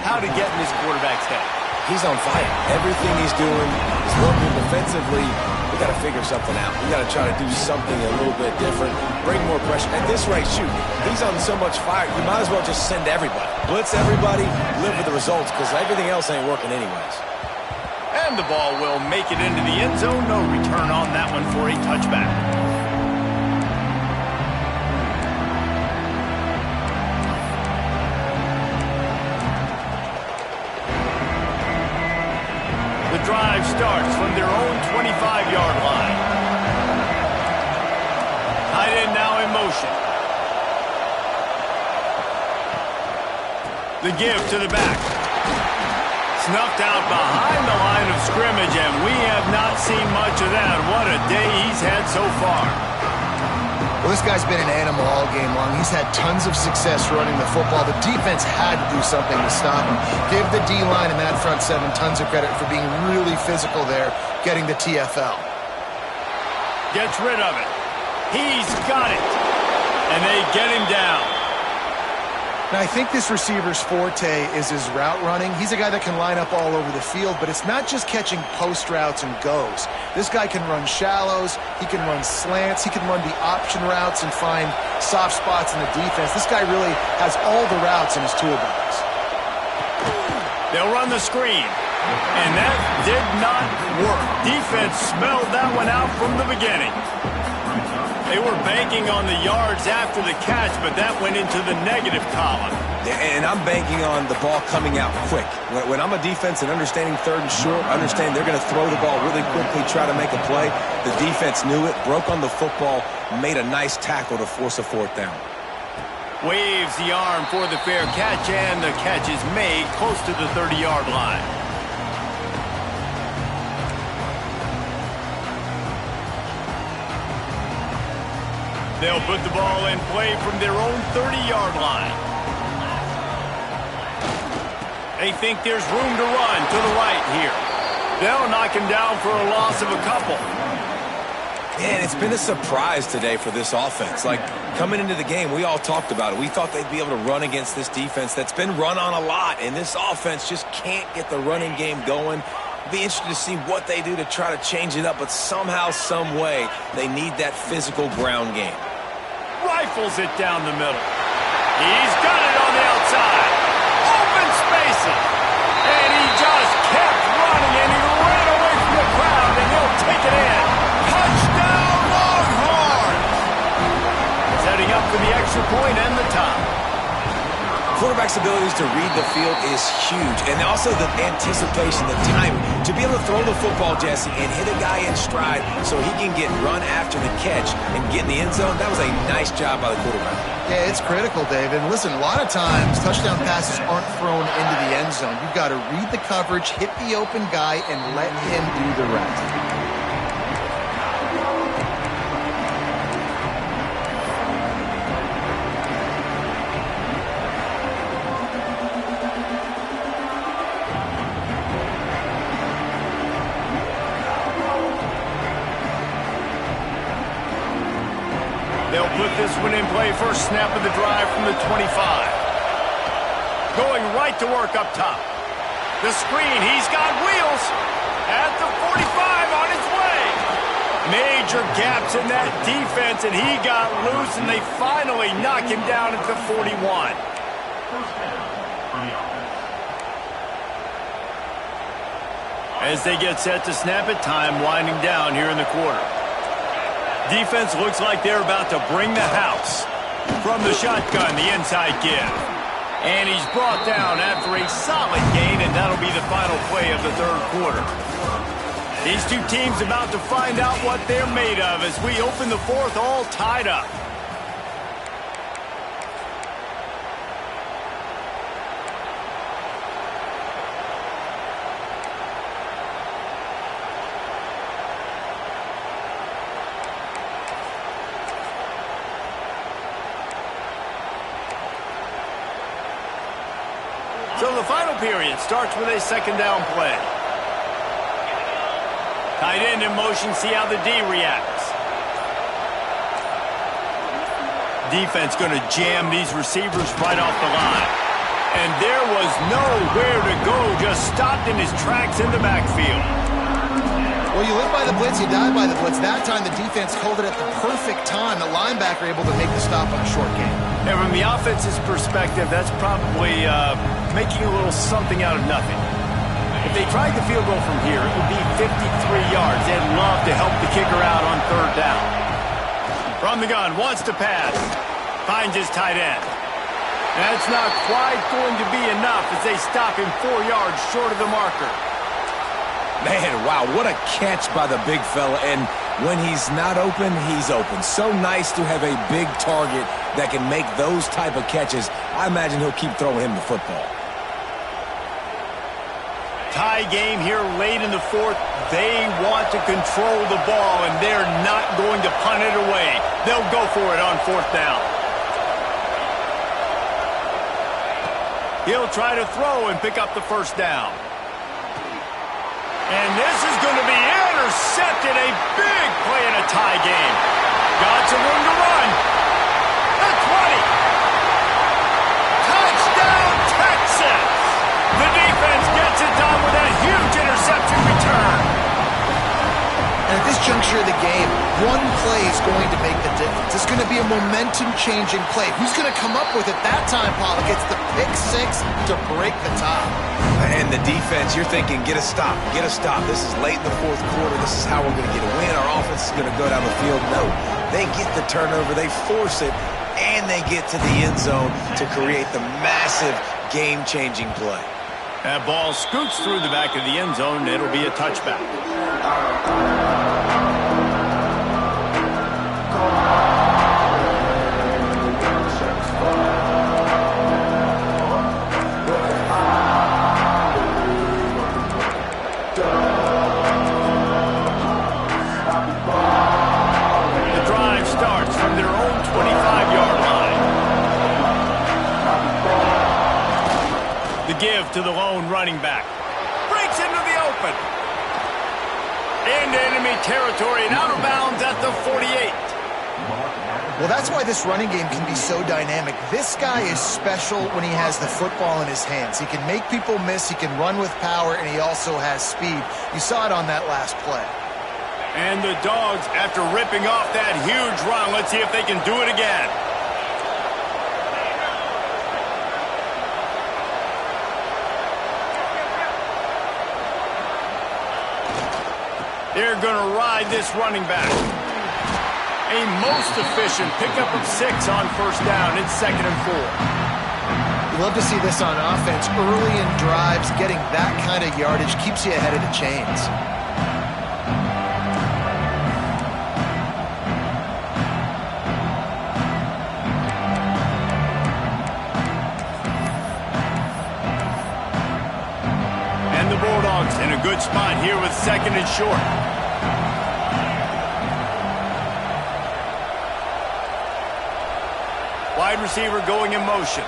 how to get in this quarterback's head. He's on fire. Everything he's doing is working defensively. We got to figure something out. We got to try to do something a little bit different. Bring more pressure. At this rate, shoot, he's on so much fire, you might as well just send everybody. Blitz everybody, live with the results, because everything else ain't working anyways. And the ball will make it into the end zone. No return on that one for a touchback. The drive starts from their own 25-yard line. Tight end now in motion. The give to the back. Snuffed out behind the line of scrimmage, and we have not seen much of that. What a day he's had so far. Well, this guy's been an animal all game long. He's had tons of success running the football. The defense had to do something to stop him. Give the D-line and that front seven tons of credit for being really physical there, getting the TFL. Gets rid of it. He's got it. And they get him down. Now, I think this receiver's forte is his route running. He's a guy that can line up all over the field, but it's not just catching post routes and goes. This guy can run shallows, he can run slants, he can run the option routes and find soft spots in the defense. This guy really has all the routes in his toolbox. They'll run the screen, and that did not work. Defense smelled that one out from the beginning. They were banking on the yards after the catch, but that went into the negative column. And I'm banking on the ball coming out quick. When I'm a defense and understanding third and short, understand they're going to throw the ball really quickly, try to make a play. The defense knew it, broke on the football, made a nice tackle to force a fourth down. Waves the arm for the fair catch, and the catch is made close to the 30-yard line. They'll put the ball in play from their own 30-yard line. They think there's room to run to the right here. They'll knock him down for a loss of a couple. Man, it's been a surprise today for this offense. Like, coming into the game, we all talked about it. We thought they'd be able to run against this defense that's been run on a lot, and this offense just can't get the running game going. Be interested to see what they do to try to change it up, but somehow, some way, they need that physical ground game. Rifles it down the middle. He's got it on the outside. Open spaces. And he just kept running, and he ran away from the crowd, and he'll take it in. Touchdown, Longhorns! Setting up for the extra point and the tie. Quarterback's abilities to read the field is huge, and also the anticipation, the timing. To be able to throw the football, Jesse, and hit a guy in stride so he can get run after the catch and get in the end zone, that was a nice job by the quarterback. Yeah, it's critical, Dave. And listen, a lot of times touchdown passes aren't thrown into the end zone. You've got to read the coverage, hit the open guy, and let him do the rest. They'll put this one in play. First snap of the drive from the 25. Going right to work up top. The screen, he's got wheels. At the 45 on his way. Major gaps in that defense, and he got loose, and they finally knock him down at the 41. As they get set to snap it, time winding down here in the quarter. Defense looks like they're about to bring the house. From the shotgun, the inside give. And he's brought down after a solid gain, and that'll be the final play of the third quarter. These two teams about to find out what they're made of as we open the fourth all tied up. So the final period starts with a second down play. Tight end in motion, see how the D reacts. Defense going to jam these receivers right off the line. And there was nowhere to go, just stopped in his tracks in the backfield. Well, you live by the blitz, you die by the blitz. That time the defense called it at the perfect time. The linebacker able to make the stop on a short gain. And from the offense's perspective, that's probably making a little something out of nothing. If they tried the field goal from here, it would be 53 yards. They'd love to help the kicker out on third down. From the gun, wants to pass. Finds his tight end. That's not quite going to be enough as they stop him 4 yards short of the marker. Man, wow, what a catch by the big fella. And when he's not open, he's open. So nice to have a big target that can make those type of catches. I imagine he'll keep throwing him the football. Tie game here late in the fourth. They want to control the ball, and they're not going to punt it away. They'll go for it on fourth down. He'll try to throw and pick up the first down. And this is going to be intercepted. A big play in a tie game. Got some room to run. The 20. Touchdown, Texas. The defense gets it done with a huge interception return. And at this juncture of the game, one play is going to make the difference. It's going to be a momentum-changing play. Who's going to come up with it that time, Pollock? It's the pick six to break the tie. And the defense, you're thinking, get a stop, get a stop. This is late in the fourth quarter. This is how we're going to get a win. Our offense is going to go down the field. No, they get the turnover, they force it, and they get to the end zone to create the massive game-changing play. That ball scoots through the back of the end zone. It'll be a touchback. The drive starts from their own 25-yard line. The give to the lone running back. Breaks into the open. Into enemy territory and out of bounds at the 48. Well, that's why this running game can be so dynamic. This guy is special when he has the football in his hands. He can make people miss, he can run with power, and he also has speed. You saw it on that last play. And the Dogs, after ripping off that huge run, let's see if they can do it again. They're going to ride this running back. A most efficient pickup of 6 on first down. It's 2nd and 4. You love to see this on offense. Early in drives, getting that kind of yardage keeps you ahead of the chains. And the Bulldogs in a good spot here with 2nd and short. Wide receiver going in motion.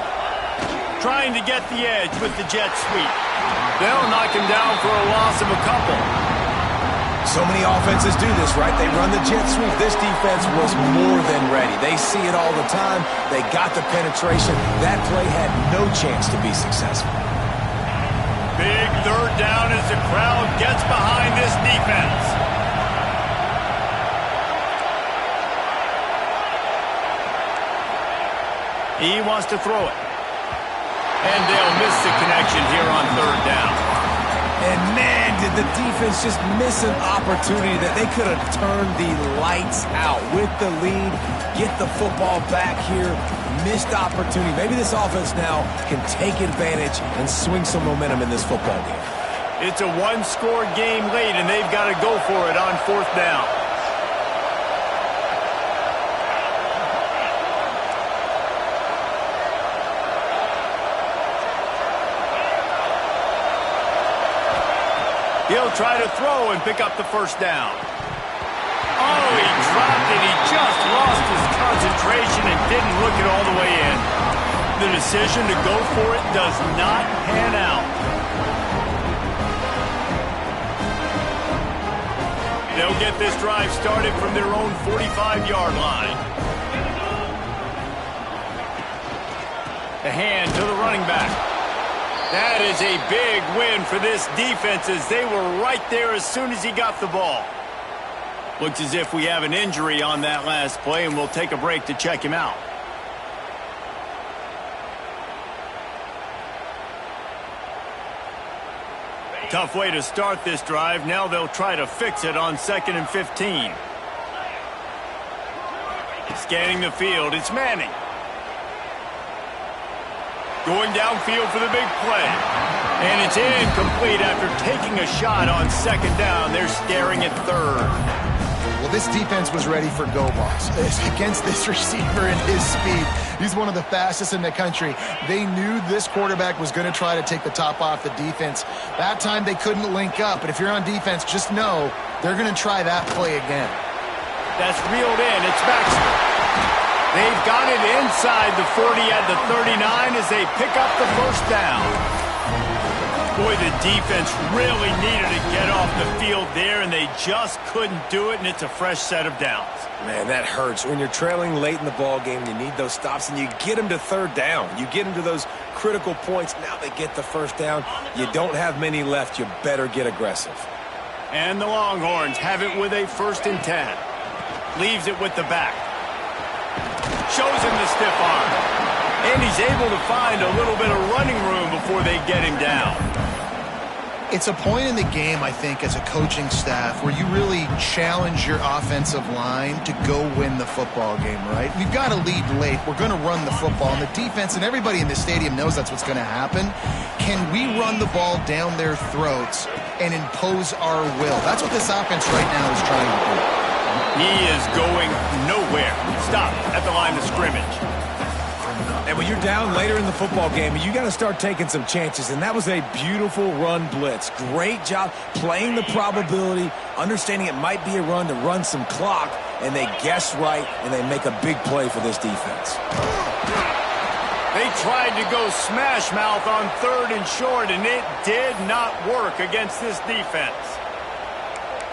Trying to get the edge with the jet sweep. They'll knock him down for a loss of a couple. So many offenses do this, right? They run the jet sweep. This defense was more than ready. They see it all the time. They got the penetration. That play had no chance to be successful. Big third down as the crowd gets behind this defense. He wants to throw it. And they'll miss the connection here on third down. And man, did the defense just miss an opportunity that they could have turned the lights out with the lead, get the football back here, missed opportunity. Maybe this offense now can take advantage and swing some momentum in this football game. It's a one-score game late, and they've got to go for it on 4th down. He'll try to throw and pick up the 1st down. Oh, he dropped it. He just lost his concentration and didn't look it all the way in. The decision to go for it does not pan out. They'll get this drive started from their own 45-yard line. The hand to the running back. That is a big win for this defense as they were right there as soon as he got the ball. Looks as if we have an injury on that last play, and we'll take a break to check him out. Tough way to start this drive. Now they'll try to fix it on 2nd and 15. Scanning the field, it's Manning. Going downfield for the big play. And it's incomplete after taking a shot on 2nd down. They're staring at 3rd. Well, this defense was ready for go balls against this receiver and his speed. He's one of the fastest in the country. They knew this quarterback was going to try to take the top off the defense. That time they couldn't link up, but if you're on defense, just know they're going to try that play again. That's reeled in. It's Baxter. They've got it inside the 40 at the 39 as they pick up the 1st down. Boy, the defense really needed to get off the field there, and they just couldn't do it, and it's a fresh set of downs. Man, that hurts. When you're trailing late in the ball game, you need those stops, and you get them to 3rd down. You get them to those critical points. Now they get the 1st down. You don't have many left. You better get aggressive. And the Longhorns have it with a 1st and 10. Leaves it with the back. Shows him the stiff arm. And he's able to find a little bit of running room before they get him down. It's a point in the game, I think, as a coaching staff where you really challenge your offensive line to go win the football game, right? We've got to lead late. We're going to run the football. And the defense and everybody in the stadium knows that's what's going to happen. Can we run the ball down their throats and impose our will? That's what this offense right now is trying to do. He is going nowhere. Stop at the line of scrimmage. And when you're down later in the football game, you got to start taking some chances. And that was a beautiful run blitz. Great job playing the probability, understanding it might be a run to run some clock, and they guess right, and they make a big play for this defense. They tried to go smash mouth on 3rd and short, and it did not work against this defense.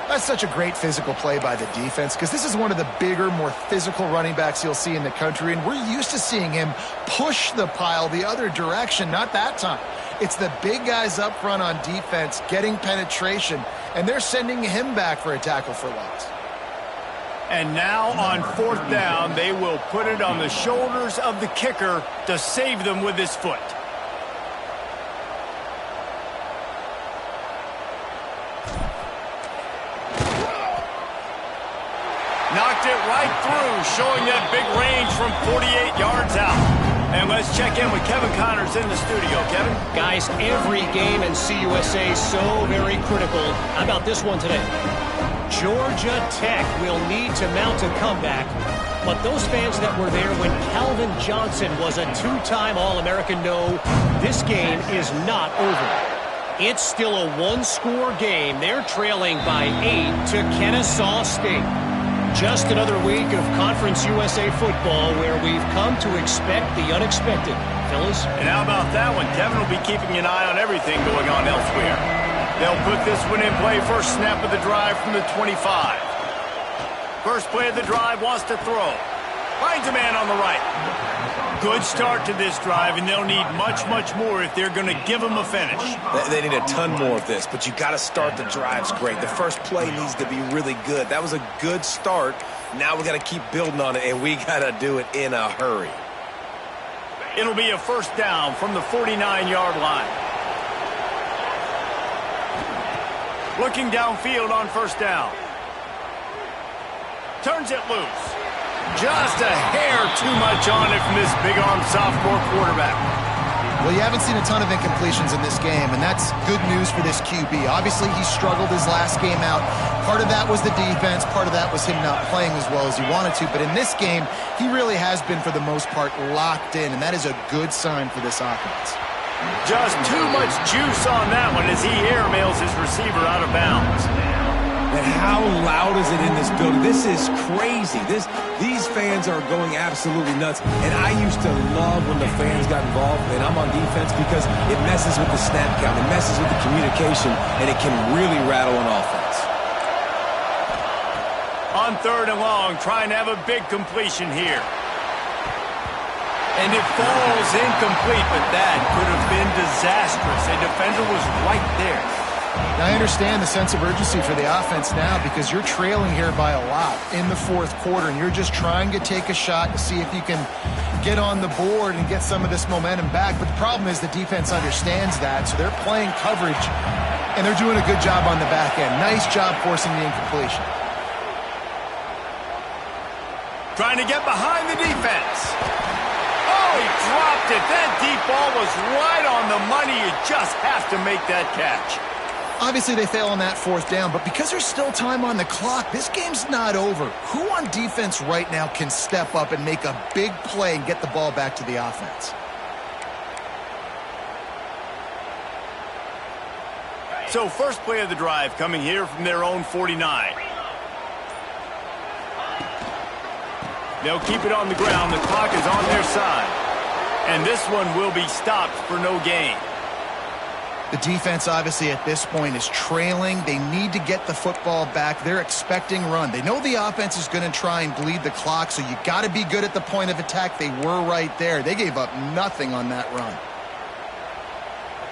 That's such a great physical play by the defense because this is one of the bigger, more physical running backs you'll see in the country, and we're used to seeing him push the pile the other direction. Not that time. It's the big guys up front on defense getting penetration, and they're sending him back for a tackle for loss. And now on 4th down, they will put it on the shoulders of the kicker to save them with his foot. Knocked it right through, showing that big range from 48 yards out. And let's check in with Kevin Connors in the studio. Kevin? Guys, every game in CUSA is so very critical. How about this one today? Georgia Tech will need to mount a comeback, but those fans that were there when Calvin Johnson was a 2-time All-American know this game is not over. It's still a one-score game. They're trailing by 8 to Kennesaw State. Just another week of Conference USA football where we've come to expect the unexpected. Fellas? And how about that one? Kevin will be keeping an eye on everything going on elsewhere. They'll put this one in play. First snap of the drive from the 25. First play of the drive, wants to throw. Finds a man on the right. Good start to this drive, and they'll need much, much more if they're going to give them a finish. They need a ton more of this, but you got to start the drives great. The first play needs to be really good. That was a good start. Now we got to keep building on it, and we got to do it in a hurry. It'll be a 1st down from the 49-yard line. Looking downfield on 1st down. Turns it loose. Just a hair too much on it from this big-arm sophomore quarterback. Well, you haven't seen a ton of incompletions in this game, and that's good news for this QB. Obviously, he struggled his last game out. Part of that was the defense. Part of that was him not playing as well as he wanted to. But in this game, he really has been, for the most part, locked in, and that is a good sign for this offense. Just too much juice on that one as he airmails his receiver out of bounds. And how loud is it in this building? This is crazy. These fans are going absolutely nuts. And I used to love when the fans got involved, and I'm on defense, because it messes with the snap count. It messes with the communication, and it can really rattle an offense. On 3rd and long, trying to have a big completion here. And it falls incomplete, but that could have been disastrous. A defender was right there. Now, I understand the sense of urgency for the offense now, because you're trailing here by a lot in the 4th quarter, and you're just trying to take a shot to see if you can get on the board and get some of this momentum back. But the problem is the defense understands that, so they're playing coverage, and they're doing a good job on the back end. Nice job forcing the incompletion. Trying to get behind the defense. Oh, he dropped it. That deep ball was right on the money. You just have to make that catch. Obviously, they fail on that 4th down, but because there's still time on the clock, this game's not over. Who on defense right now can step up and make a big play and get the ball back to the offense? So, first play of the drive coming here from their own 49. They'll keep it on the ground. The clock is on their side. And this one will be stopped for no gain. The defense, obviously, at this point is trailing. They need to get the football back. They're expecting run. They know the offense is going to try and bleed the clock, so you got to be good at the point of attack. They were right there. They gave up nothing on that run.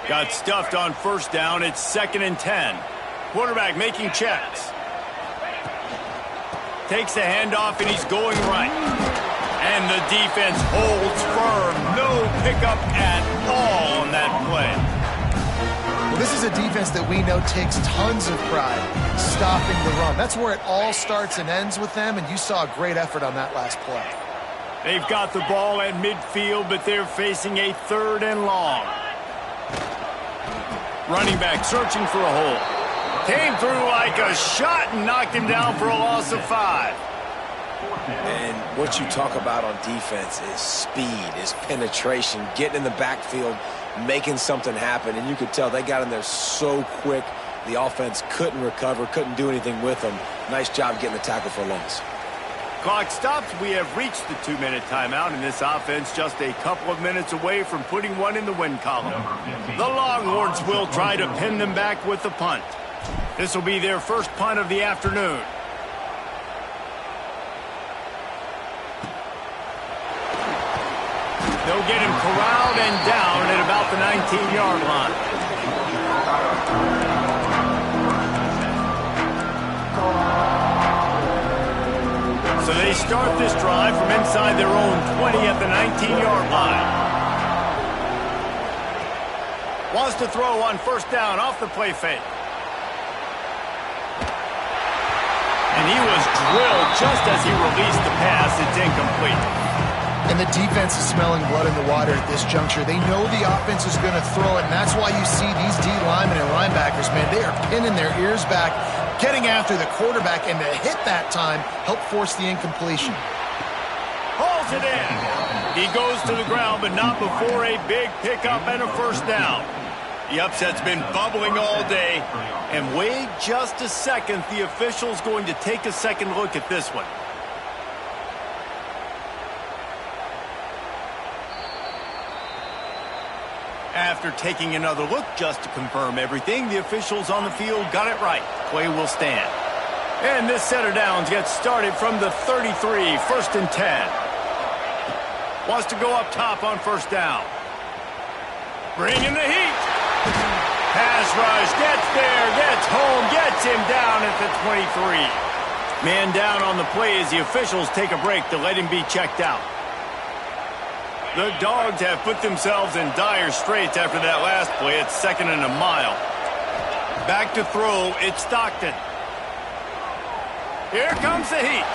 Got stuffed on 1st down. It's 2nd and 10. Quarterback making checks. Takes the handoff, and he's going right. And the defense holds firm. No pickup at all on that play. Well, this is a defense that we know takes tons of pride stopping the run. That's where it all starts and ends with them, and you saw a great effort on that last play. They've got the ball at midfield, but they're facing a 3rd and long. Running back searching for a hole. Came through like a shot and knocked him down for a loss of 5. And what you talk about on defense is speed, is penetration, getting in the backfield, making something happen. And you could tell they got in there so quick, the offense couldn't recover, couldn't do anything with them. Nice job getting the tackle for a loss. Clock stops. We have reached the 2-minute timeout, and this offense just a couple of minutes away from putting one in the win column. The Longhorns will try to pin them back with the punt. This will be their first punt of the afternoon. They'll get him corralled and down at about the 19-yard line. So they start this drive from inside their own 20 at the 19-yard line. Wants to throw on 1st down off the play fake. And he was drilled just as he released the pass. It's incomplete. And the defense is smelling blood in the water at this juncture. They know the offense is going to throw it, and that's why you see these D linemen and linebackers, man, they are pinning their ears back, getting after the quarterback, and to hit that time, help force the incompletion. Hauls it in. He goes to the ground, but not before a big pickup and a 1st down. The upset's been bubbling all day, and wait just a second. The official's going to take a second look at this one. After taking another look just to confirm everything, the officials on the field got it right. Play will stand. And this set of downs gets started from the 33, 1st and 10. Wants to go up top on 1st down. Bringing the heat. Pass rush, gets there, gets home, gets him down at the 23. Man down on the play as the officials take a break to let him be checked out. The Dogs have put themselves in dire straits after that last play. It's 2nd and a mile. Back to throw, it's Stockton. Here comes the heat.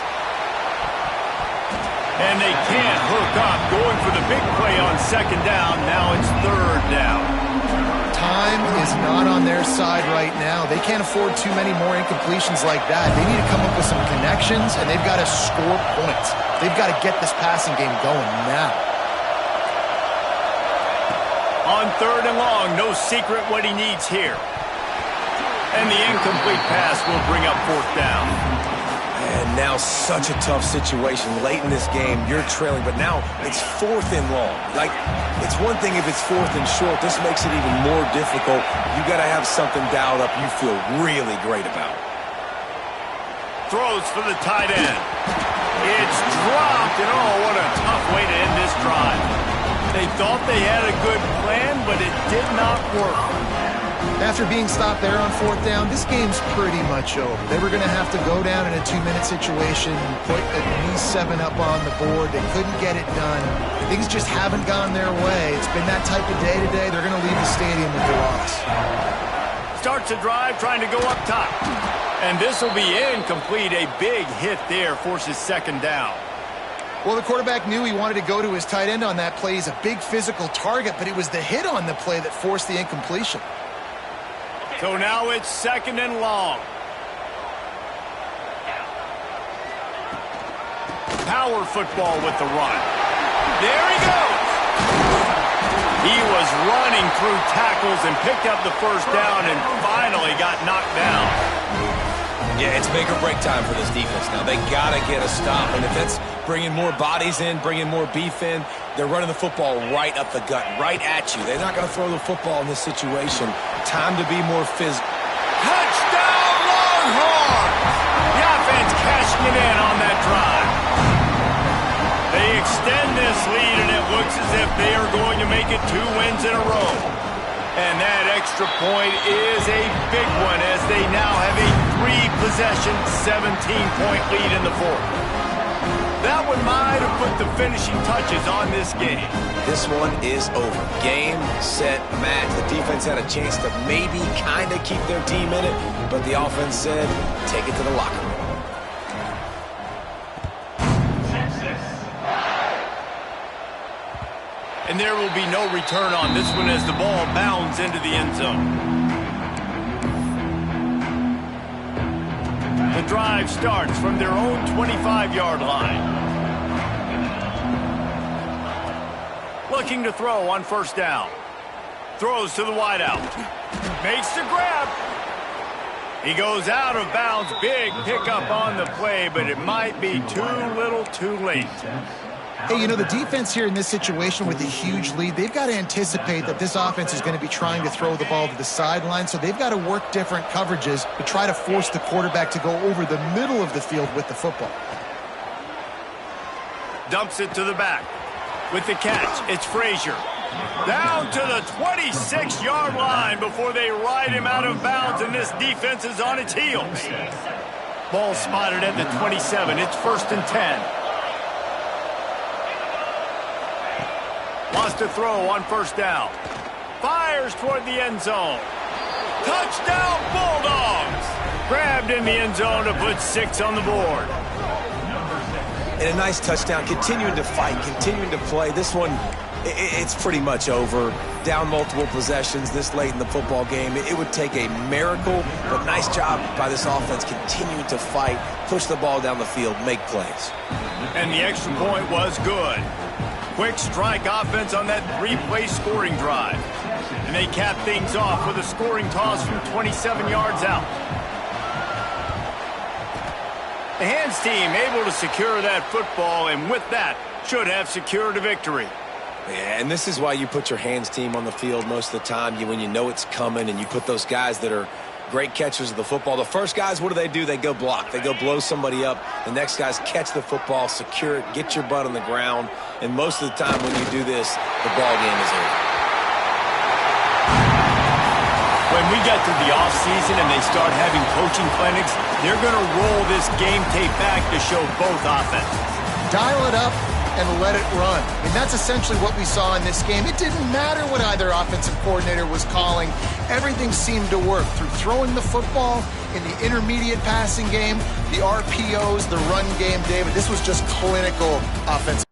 And they can't hook up. Going for the big play on second down. Now it's third down. Time is not on their side right now. They can't afford too many more incompletions like that. They need to come up with some connections, and they've got to score points. They've got to get this passing game going now. On third and long, no secret what he needs here. And the incomplete pass will bring up fourth down. And now such a tough situation. Late in this game, you're trailing, but now it's fourth and long. Like, it's one thing if it's fourth and short. This makes it even more difficult. You got to have something dialed up you feel really great about. Throws for the tight end. It's dropped, and oh, what a tough way to end this drive. They thought they had a good plan, but it did not work. After being stopped there on fourth down, this game's pretty much over. They were going to have to go down in a 2-minute situation, put at least 7 up on the board. They couldn't get it done. Things just haven't gone their way. It's been that type of day today. They're going to leave the stadium with the loss. Starts a drive trying to go up top. And this will be incomplete. A big hit there forces second down. Well, the quarterback knew he wanted to go to his tight end on that play. He's a big physical target, but it was the hit on the play that forced the incompletion. So now it's second and long. Power football with the run. There he goes. He was running through tackles and picked up the first down and finally got knocked down. Yeah, it's make or break time for this defense now. They got to get a stop, and if that's bringing more bodies in, bringing more beef in, they're running the football right up the gut, right at you. They're not going to throw the football in this situation. Time to be more physical. Touchdown, Longhorns! The offense cashing it in on that drive. They extend this lead, and it looks as if they are going to make it 2 wins in a row. And that extra point is a big one as they now have a 3-possession, 17-point lead in the fourth. That one might have put the finishing touches on this game. This one is over. Game, set, match. The defense had a chance to maybe kind of keep their team in it, but the offense said, take it to the locker room. And there will be no return on this one as the ball bounds into the end zone. The drive starts from their own 25-yard line. Looking to throw on first down. Throws to the wideout. Makes the grab. He goes out of bounds. Big pickup on the play, but it might be too little too late. Hey, you know, the defense here in this situation with a huge lead, they've got to anticipate that this offense is going to be trying to throw the ball to the sideline, so they've got to work different coverages to try to force the quarterback to go over the middle of the field with the football. Dumps it to the back. With the catch, it's Frazier. Down to the 26-yard line before they ride him out of bounds, and this defense is on its heels. Ball spotted at the 27. It's first and 10. Wants to throw on first down. Fires toward the end zone. Touchdown, Bulldogs! Grabbed in the end zone to put 6 on the board. And a nice touchdown, continuing to fight, continuing to play. This one, it's pretty much over. Down multiple possessions this late in the football game. It would take a miracle, but nice job by this offense continuing to fight, push the ball down the field, make plays. And the extra point was good. Quick strike offense on that 3-play scoring drive. And they cap things off with a scoring toss from 27 yards out. The hands team able to secure that football, and with that, should have secured a victory. Yeah, and this is why you put your hands team on the field most of the time, when you know it's coming, and you put those guys that are great catchers of the football. The first guys, what do? They go block. They go blow somebody up. The next guys catch the football, secure it, get your butt on the ground, and most of the time when you do this, the ball game is over. When we get to the offseason and they start having coaching clinics, they're going to roll this game tape back to show both offenses. Dial it up and let it run. I mean, that's essentially what we saw in this game. It didn't matter what either offensive coordinator was calling. Everything seemed to work through throwing the football, in the intermediate passing game, the RPOs, the run game, David. This was just clinical offense.